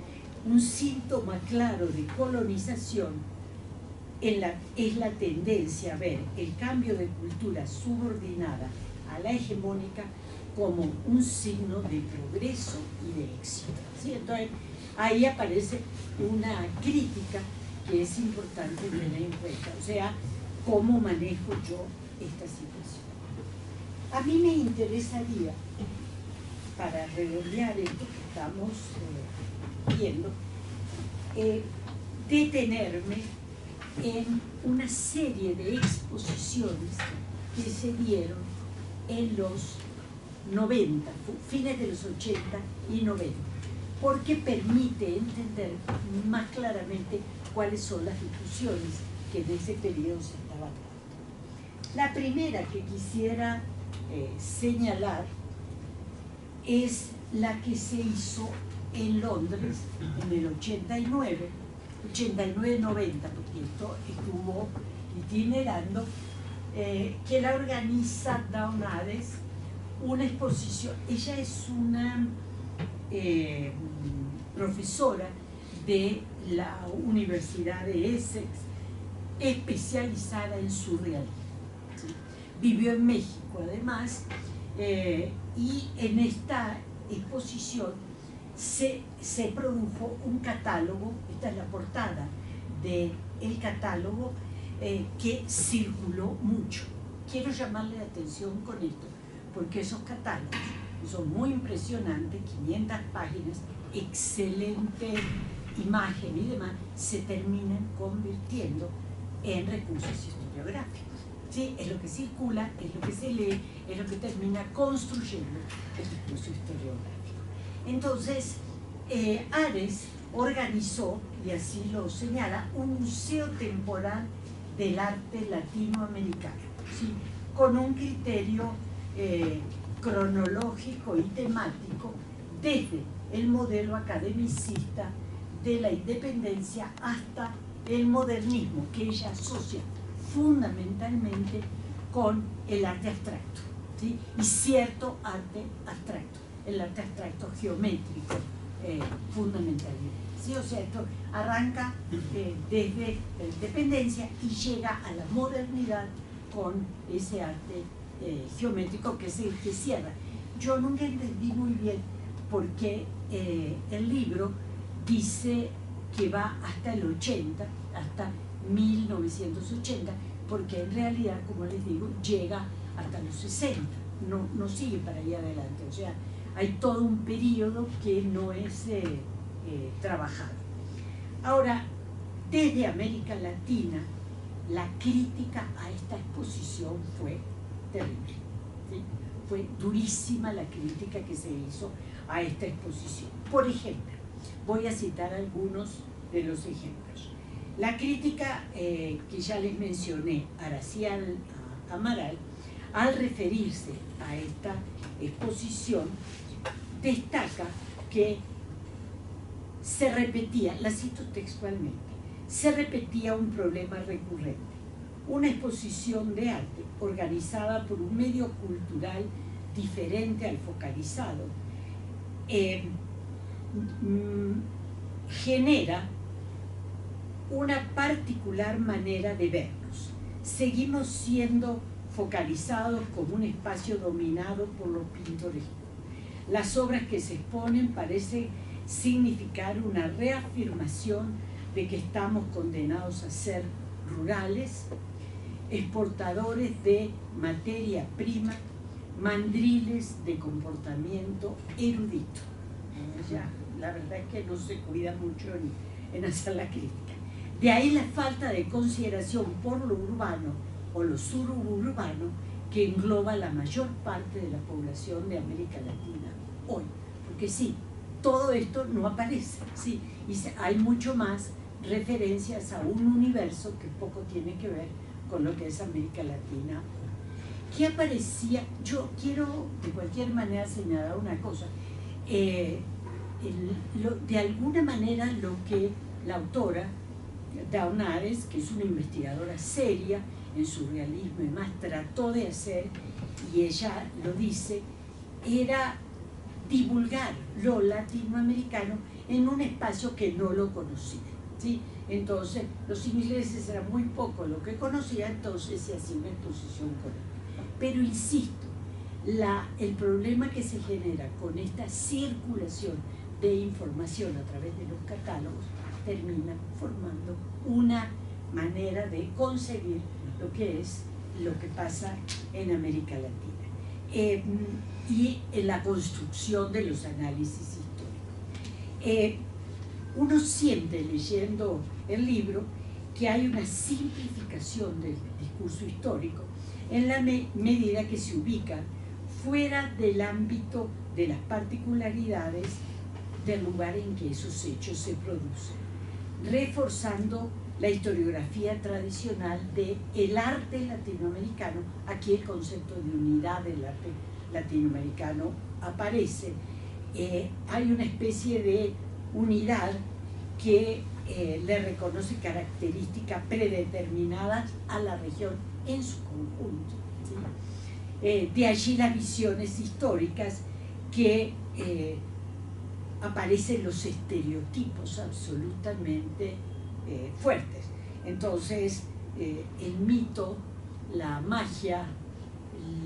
un síntoma claro de colonización es la tendencia a ver el cambio de cultura subordinada a la hegemónica como un signo de progreso y de éxito, ¿sí? Entonces, ahí aparece una crítica que es importante tener en cuenta, o sea, cómo manejo yo esta situación. A mí me interesaría, para redondear esto que estamos viendo, detenerme en una serie de exposiciones que se dieron en los 90, fines de los 80 y 90, porque permite entender más claramente cuáles son las discusiones que en ese periodo se estaban dando. La primera que quisiera señalar es la que se hizo en Londres en el 89-90, porque esto estuvo itinerando, que la organiza Dawn Hades, una exposición. Ella es una profesora de la Universidad de Essex, especializada en surrealismo, ¿sí? Vivió en México además, y en esta exposición se produjo un catálogo. Esta es la portada del catálogo, que circuló mucho. Quiero llamarle la atención con esto, porque esos catálogos son muy impresionantes, 500 páginas, excelente imagen y demás, se terminan convirtiendo en recursos historiográficos, ¿sí? Es lo que circula, es lo que se lee, es lo que termina construyendo el discurso historiográfico. Entonces, Ares organizó, y así lo señala, un museo temporal del arte latinoamericano, ¿sí? Con un criterio cronológico y temático desde el modelo academicista de la independencia hasta el modernismo que ella asocia fundamentalmente con el arte abstracto, ¿sí? Y cierto arte abstracto, el arte abstracto geométrico, fundamentalmente, ¿sí? O sea, esto arranca desde la independencia y llega a la modernidad con ese arte geométrico que es el que cierra. Yo nunca entendí muy bien por qué el libro dice que va hasta el 80, hasta 1980, porque en realidad, como les digo, llega hasta los 60, no sigue para allá adelante. O sea, hay todo un periodo que no es trabajado. Ahora, desde América Latina, la crítica a esta exposición fue terrible, ¿sí? Fue durísima la crítica que se hizo a esta exposición. Por ejemplo, voy a citar algunos de los ejemplos. La crítica que ya les mencioné, Aracial Amaral, al referirse a esta exposición, destaca que se repetía, la cito textualmente, se repetía un problema recurrente. Una exposición de arte organizada por un medio cultural diferente al focalizado genera una particular manera de vernos. Seguimos siendo focalizados como un espacio dominado por lo pintoresco. Las obras que se exponen parecen significar una reafirmación de que estamos condenados a ser rurales, exportadores de materia prima, mandriles de comportamiento erudito. Ya, la verdad es que no se cuida mucho en hacer la crítica. De ahí la falta de consideración por lo urbano o lo suburbano que engloba la mayor parte de la población de América Latina hoy. Porque sí, todo esto no aparece, sí, y hay mucho más referencias a un universo que poco tiene que ver con lo que es América Latina. ¿Qué aparecía? Yo quiero de cualquier manera señalar una cosa. De alguna manera lo que la autora Dawn Ares, que es una investigadora seria en surrealismo y más, trató de hacer, y ella lo dice, era divulgar lo latinoamericano en un espacio que no lo conocía, ¿sí? Entonces, los ingleses eran muy poco lo que conocían, entonces se hacía una exposición con él. Pero insisto, el problema que se genera con esta circulación de información a través de los catálogos termina formando una manera de concebir lo que es lo que pasa en América Latina y en la construcción de los análisis históricos. Uno siente leyendo el libro que hay una simplificación del discurso histórico en la medida que se ubica fuera del ámbito de las particularidades del lugar en que esos hechos se producen, reforzando la historiografía tradicional del arte latinoamericano. Aquí el concepto de unidad del arte latinoamericano aparece. Hay una especie de unidad que le reconoce características predeterminadas a la región en su conjunto, ¿sí? De allí las visiones históricas que aparecen los estereotipos absolutamente fuertes. Entonces, el mito, la magia,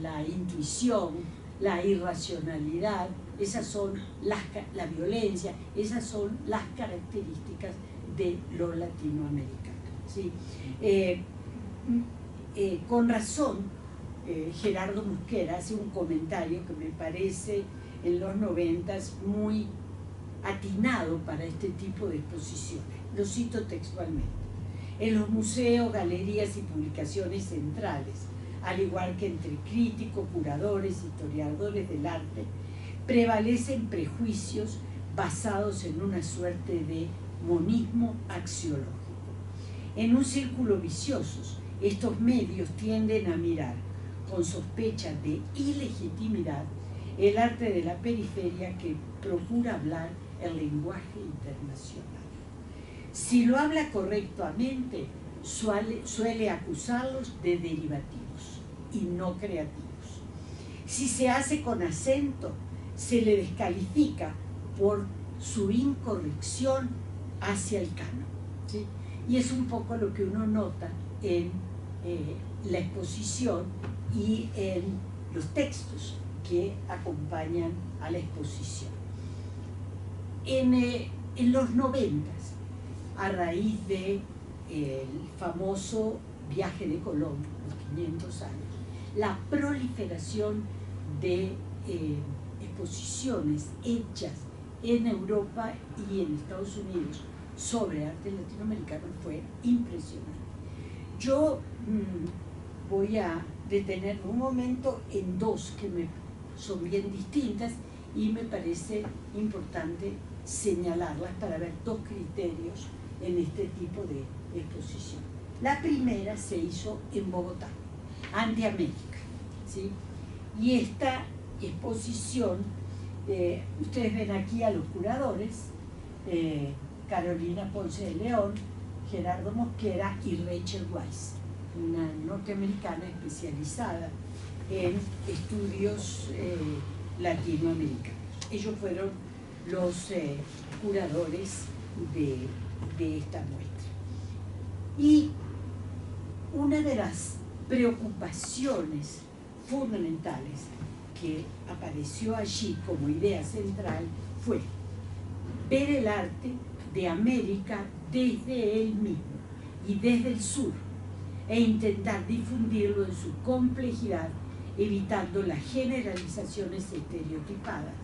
la intuición, la irracionalidad, esas son la violencia, esas son las características de lo latinoamericano, ¿sí? Con razón, Gerardo Mosquera hace un comentario que me parece en los 90 muy atinado para este tipo de exposiciones. Lo cito textualmente. En los museos, galerías y publicaciones centrales, al igual que entre críticos, curadores, historiadores del arte, prevalecen prejuicios basados en una suerte de monismo axiológico. En un círculo vicioso, estos medios tienden a mirar con sospecha de ilegitimidad el arte de la periferia que procura hablar el lenguaje internacional. Si lo habla correctamente, suele acusarlos de derivativos y no creativos. Si se hace con acento, se le descalifica por su incorrección hacia el canon, ¿sí? Y es un poco lo que uno nota en la exposición y en los textos que acompañan a la exposición. En los 90, a raíz del famoso viaje de Colón, los 500 años, la proliferación de exposiciones hechas en Europa y en Estados Unidos sobre arte latinoamericano fue impresionante. Yo voy a detenerme un momento en dos que son bien distintas y me parece importante señalarlas para ver dos criterios en este tipo de exposición. La primera se hizo en Bogotá, Antiamérica, ¿sí? Y esta exposición, ustedes ven aquí a los curadores, Carolina Ponce de León, Gerardo Mosquera y Rachel Weisz, una norteamericana especializada en estudios latinoamericanos. Ellos fueron los curadores de esta muestra. Y una de las preocupaciones fundamentales que apareció allí como idea central fue ver el arte de América desde él mismo y desde el sur e intentar difundirlo en su complejidad, evitando las generalizaciones estereotipadas,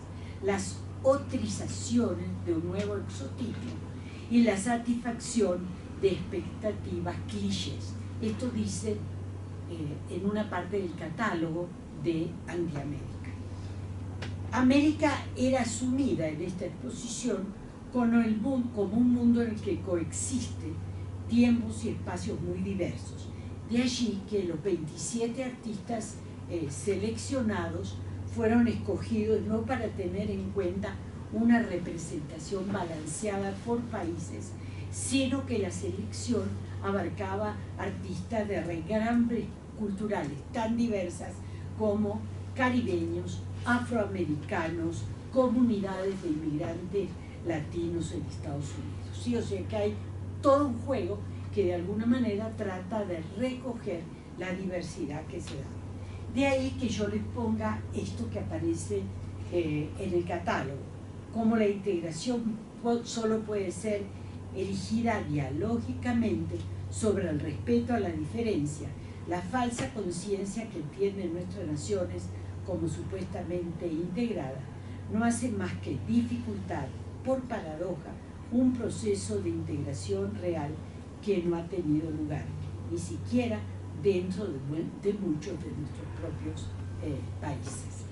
las otrizaciones de un nuevo exotismo y la satisfacción de expectativas clichés. Esto dice en una parte del catálogo de Antiamérica. América era asumida en esta exposición como un mundo en el que coexisten tiempos y espacios muy diversos. De allí que los 27 artistas seleccionados fueron escogidos no para tener en cuenta una representación balanceada por países, sino que la selección abarcaba artistas de regambres culturales tan diversas como caribeños, afroamericanos, comunidades de inmigrantes latinos en Estados Unidos. ¿Sí? O sea que hay todo un juego que de alguna manera trata de recoger la diversidad que se da. De ahí que yo les ponga esto que aparece en el catálogo, como la integración solo puede ser erigida dialógicamente sobre el respeto a la diferencia, la falsa conciencia que tienen nuestras naciones como supuestamente integradas, no hace más que dificultar, por paradoja, un proceso de integración real que no ha tenido lugar, ni siquiera dentro de muchos de nuestros propios países.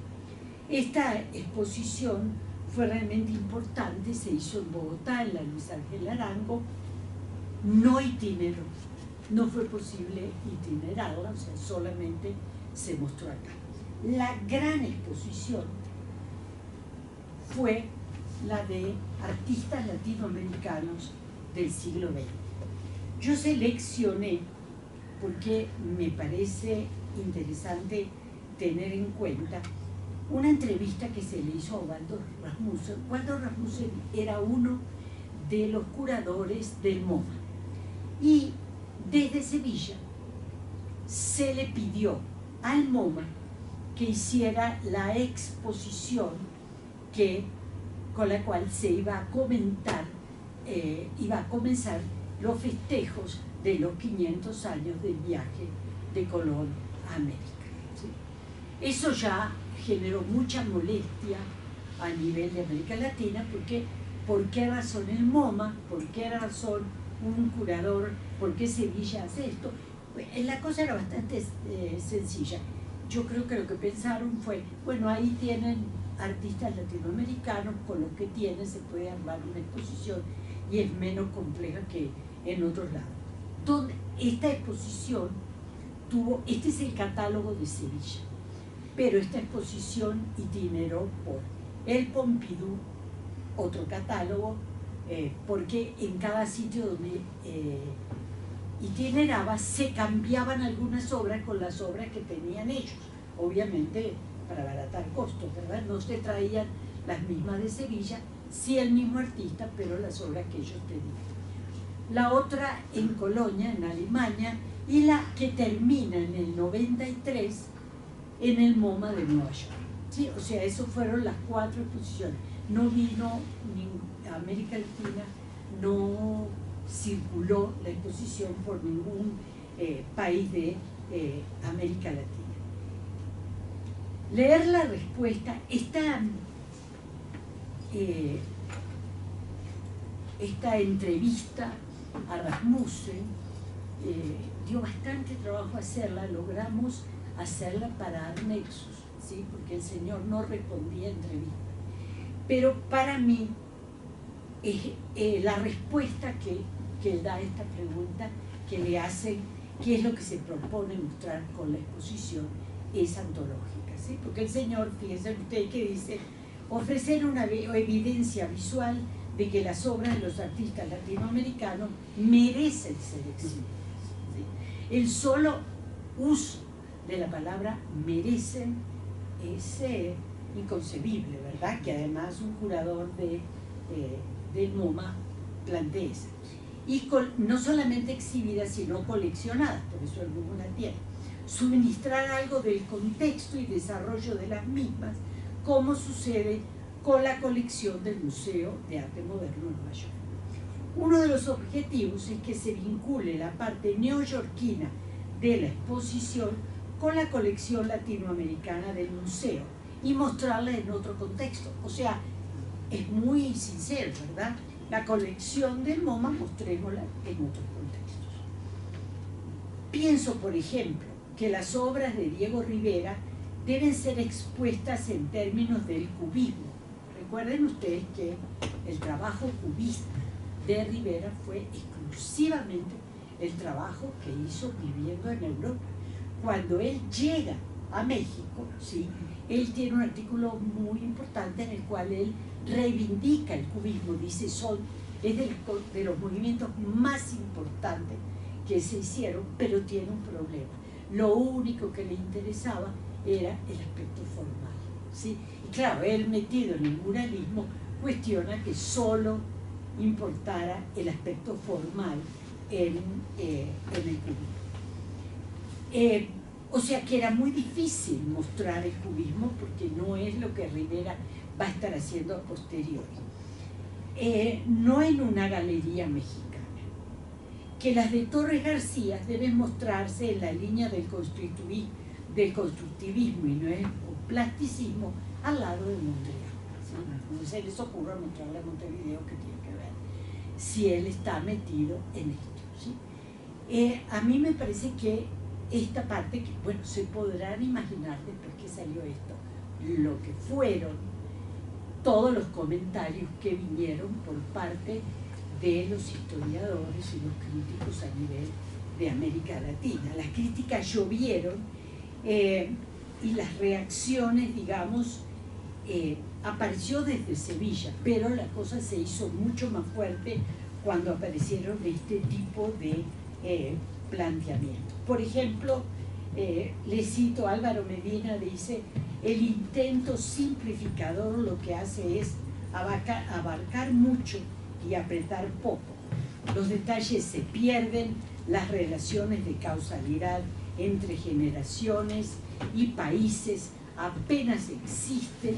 Esta exposición fue realmente importante, se hizo en Bogotá, en la Luis Ángel Arango, no itineró, no fue posible itinerarla, o sea, solamente se mostró acá. La gran exposición fue la de artistas latinoamericanos del siglo XX. Yo seleccioné, porque me parece interesante tener en cuenta, una entrevista que se le hizo a Waldo Rasmussen. Waldo Rasmussen era uno de los curadores del MoMA. Y desde Sevilla se le pidió al MoMA que hiciera la exposición con la cual se iba a comentar, iba a comenzar los festejos de los 500 años del viaje de Colón a América. ¿Sí? Eso ya generó mucha molestia a nivel de América Latina, porque ¿por qué razón el MoMA? ¿Por qué razón un curador? ¿Por qué Sevilla hace esto? La cosa era bastante sencilla. Yo creo que lo que pensaron fue, bueno, ahí tienen artistas latinoamericanos, con los que tienen se puede armar una exposición y es menos compleja que en otros lados. Donde esta exposición tuvo, este es el catálogo de Sevilla, pero esta exposición itineró por el Pompidou, otro catálogo, porque en cada sitio donde itineraba, se cambiaban algunas obras con las obras que tenían ellos, obviamente para abaratar costos, ¿verdad? No se traían las mismas de Sevilla, sí el mismo artista, pero las obras que ellos pedían. La otra en Colonia, en Alemania, y la que termina en el 93 en el MoMA de Nueva York. ¿Sí? O sea, esas fueron las 4 exposiciones. No vino a América Latina, no circuló la exposición por ningún país de América Latina. Leer la respuesta, esta entrevista a Rasmussen dio bastante trabajo hacerla, logramos hacerla para Nexus, ¿sí? Porque el señor no respondía a entrevistas. Pero para mí, la respuesta que él da a esta pregunta, que le hacen qué es lo que se propone mostrar con la exposición, es antológica, ¿sí? Porque el señor, fíjense ustedes que dice, ofrecer una evidencia visual de que las obras de los artistas latinoamericanos merecen ser exhibidas, ¿sí? El solo uso de la palabra merecen es inconcebible, ¿verdad? Que además un curador del MoMA plantea eso. Y no solamente exhibidas, sino coleccionadas, por eso el MoMA la tiene. Suministrar algo del contexto y desarrollo de las mismas, como sucede con la colección del Museo de Arte Moderno de Nueva York. Uno de los objetivos es que se vincule la parte neoyorquina de la exposición con la colección latinoamericana del museo y mostrarla en otro contexto. O sea, es muy sincero, ¿verdad? La colección del MoMA mostrémosla en otros contextos. Pienso, por ejemplo, que las obras de Diego Rivera deben ser expuestas en términos del cubismo. Recuerden ustedes que el trabajo cubista de Rivera fue exclusivamente el trabajo que hizo viviendo en Europa. Cuando él llega a México, ¿sí? Él tiene un artículo muy importante en el cual él reivindica el cubismo, dice, es de los movimientos más importantes que se hicieron, pero tiene un problema. Lo único que le interesaba era el aspecto formal, ¿sí? Y claro, él metido en el muralismo cuestiona que solo importara el aspecto formal en el cubismo. O sea que era muy difícil mostrar el cubismo porque no es lo que Rivera va a estar haciendo a posteriori. No en una galería mexicana. Que las de Torres García deben mostrarse en la línea del constructivismo y no el plasticismo al lado de Mondrian, ¿sí? No se les ocurra mostrarle a Montevideo que tiene que ver si él está metido en esto, ¿sí? A mí me parece que esta parte, que bueno, se podrán imaginar después que salió esto, lo que fueron todos los comentarios que vinieron por parte de los historiadores y los críticos a nivel de América Latina. Las críticas llovieron y las reacciones, digamos, apareció desde Sevilla, pero la cosa se hizo mucho más fuerte cuando aparecieron este tipo de planteamientos. Por ejemplo, le cito, Álvaro Medina dice, el intento simplificador lo que hace es abarcar mucho y apretar poco. Los detalles se pierden, las relaciones de causalidad entre generaciones y países apenas existen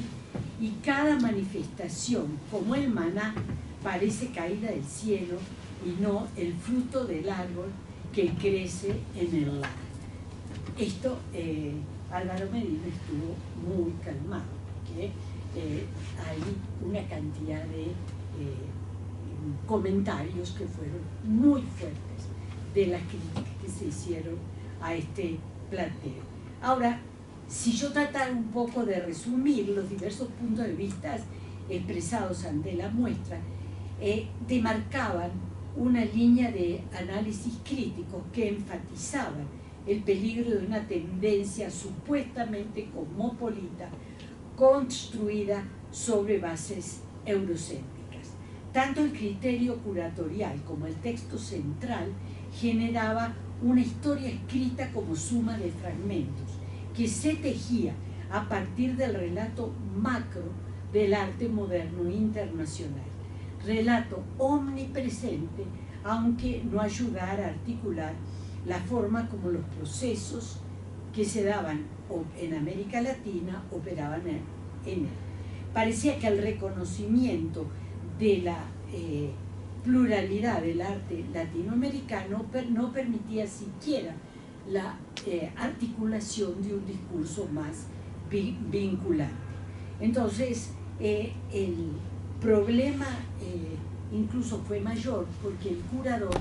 y cada manifestación, como el maná, parece caída del cielo y no el fruto del árbol que crece en el lago. Esto, Álvaro Medina estuvo muy calmado, porque hay una cantidad de comentarios que fueron muy fuertes de las críticas que se hicieron a este planteo. Ahora, si yo tratara un poco de resumir los diversos puntos de vista expresados ante la muestra, demarcaban una línea de análisis crítico que enfatizaban el peligro de una tendencia supuestamente cosmopolita construida sobre bases eurocéntricas. Tanto el criterio curatorial como el texto central generaba una historia escrita como suma de fragmentos, que se tejía a partir del relato macro del arte moderno internacional. Relato omnipresente, aunque no ayudara a articular la forma como los procesos que se daban en América Latina operaban en él. Parecía que el reconocimiento de la pluralidad del arte latinoamericano no permitía siquiera la articulación de un discurso más vinculante. Entonces, el problema incluso fue mayor porque el curador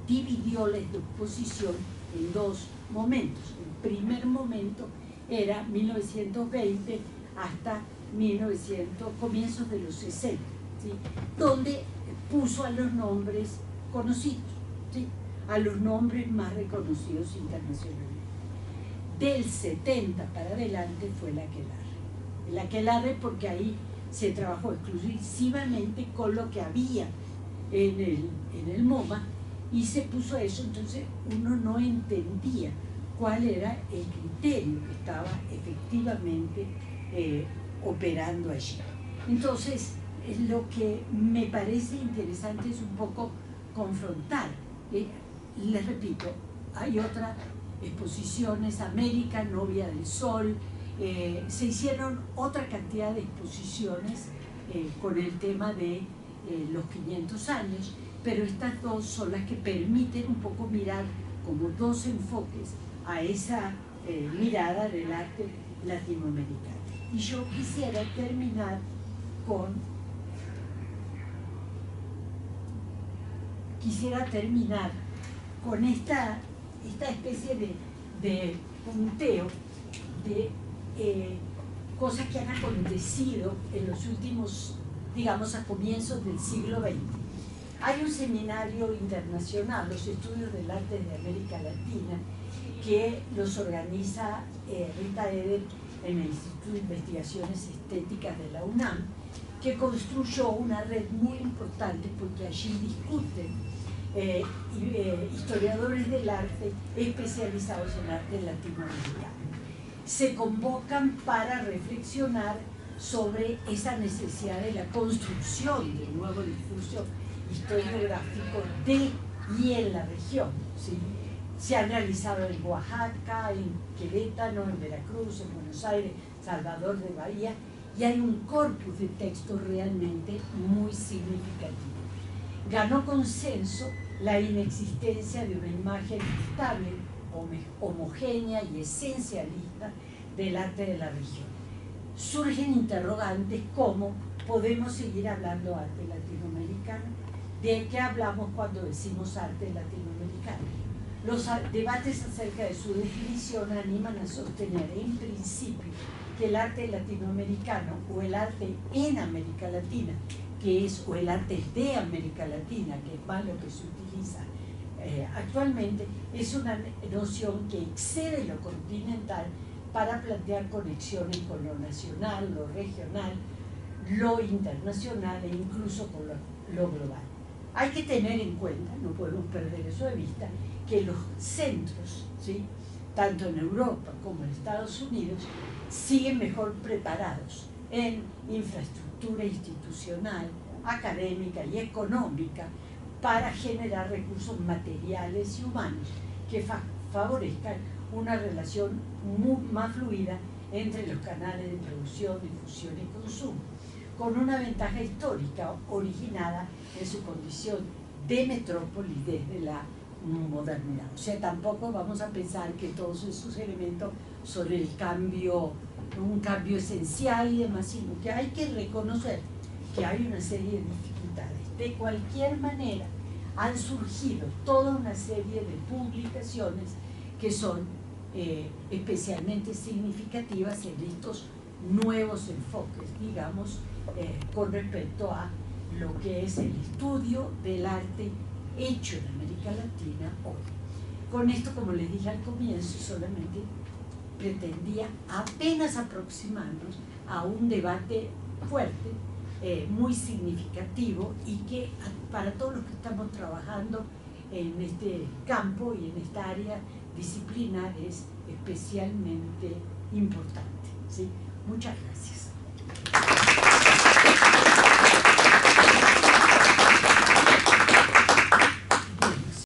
dividió la exposición en dos momentos. El primer momento era 1920 hasta comienzos de los 60, ¿sí? Donde puso a los nombres conocidos, ¿sí? A los nombres más reconocidos internacionalmente. Del 70 para adelante fue el aquelarre. El aquelarre porque ahí se trabajó exclusivamente con lo que había en el MoMA y se puso eso, entonces uno no entendía cuál era el criterio que estaba efectivamente operando allí. Entonces, lo que me parece interesante es un poco confrontar. Les repito, hay otras exposiciones, América, Novia del Sol, se hicieron otra cantidad de exposiciones con el tema de los 500 años, pero estas dos son las que permiten un poco mirar como dos enfoques a esa mirada del arte latinoamericano. Y yo quisiera terminar con esta especie de punteo de cosas que han acontecido en los últimos, digamos, a comienzos del siglo XX. Hay un seminario internacional, los estudios del arte de América Latina, que los organiza Rita Eder en el Instituto de Investigaciones Estéticas de la UNAM, que construyó una red muy importante porque allí discuten historiadores del arte especializados en arte latinoamericano. Se convocan para reflexionar sobre esa necesidad de la construcción del nuevo discurso historiográfico de y en la región, ¿sí? Se han realizado en Oaxaca, en Querétaro, en Veracruz, en Buenos Aires, Salvador de Bahía, y hay un corpus de textos realmente muy significativo. Ganó consenso la inexistencia de una imagen estable, homogénea y esencialista del arte de la región. Surgen interrogantes como ¿podemos seguir hablando arte latinoamericano? ¿De qué hablamos cuando decimos arte latinoamericano? Los debates acerca de su definición animan a sostener en principio que el arte latinoamericano o el arte en América Latina, o el arte de América Latina, que es más lo que se utiliza actualmente, es una noción que excede lo continental para plantear conexiones con lo nacional, lo regional, lo internacional e incluso con lo global. Hay que tener en cuenta, no podemos perder eso de vista, que los centros, ¿sí?, tanto en Europa como en Estados Unidos, siguen mejor preparados en infraestructura institucional, académica y económica para generar recursos materiales y humanos que favorezcan una relación más fluida entre los canales de producción, difusión y consumo, con una ventaja histórica originada en su condición de metrópoli desde la modernidad. O sea, tampoco vamos a pensar que todos esos elementos son un cambio esencial y demás, sino que hay que reconocer que hay una serie de dificultades. De cualquier manera, han surgido toda una serie de publicaciones que son especialmente significativas en estos nuevos enfoques, digamos, con respecto a lo que es el estudio del arte hecho en América Latina hoy. Con esto, como les dije al comienzo, solamente pretendía apenas aproximarnos a un debate fuerte, muy significativo y que para todos los que estamos trabajando en este campo y en esta área disciplinar es especialmente importante, ¿sí? Muchas gracias.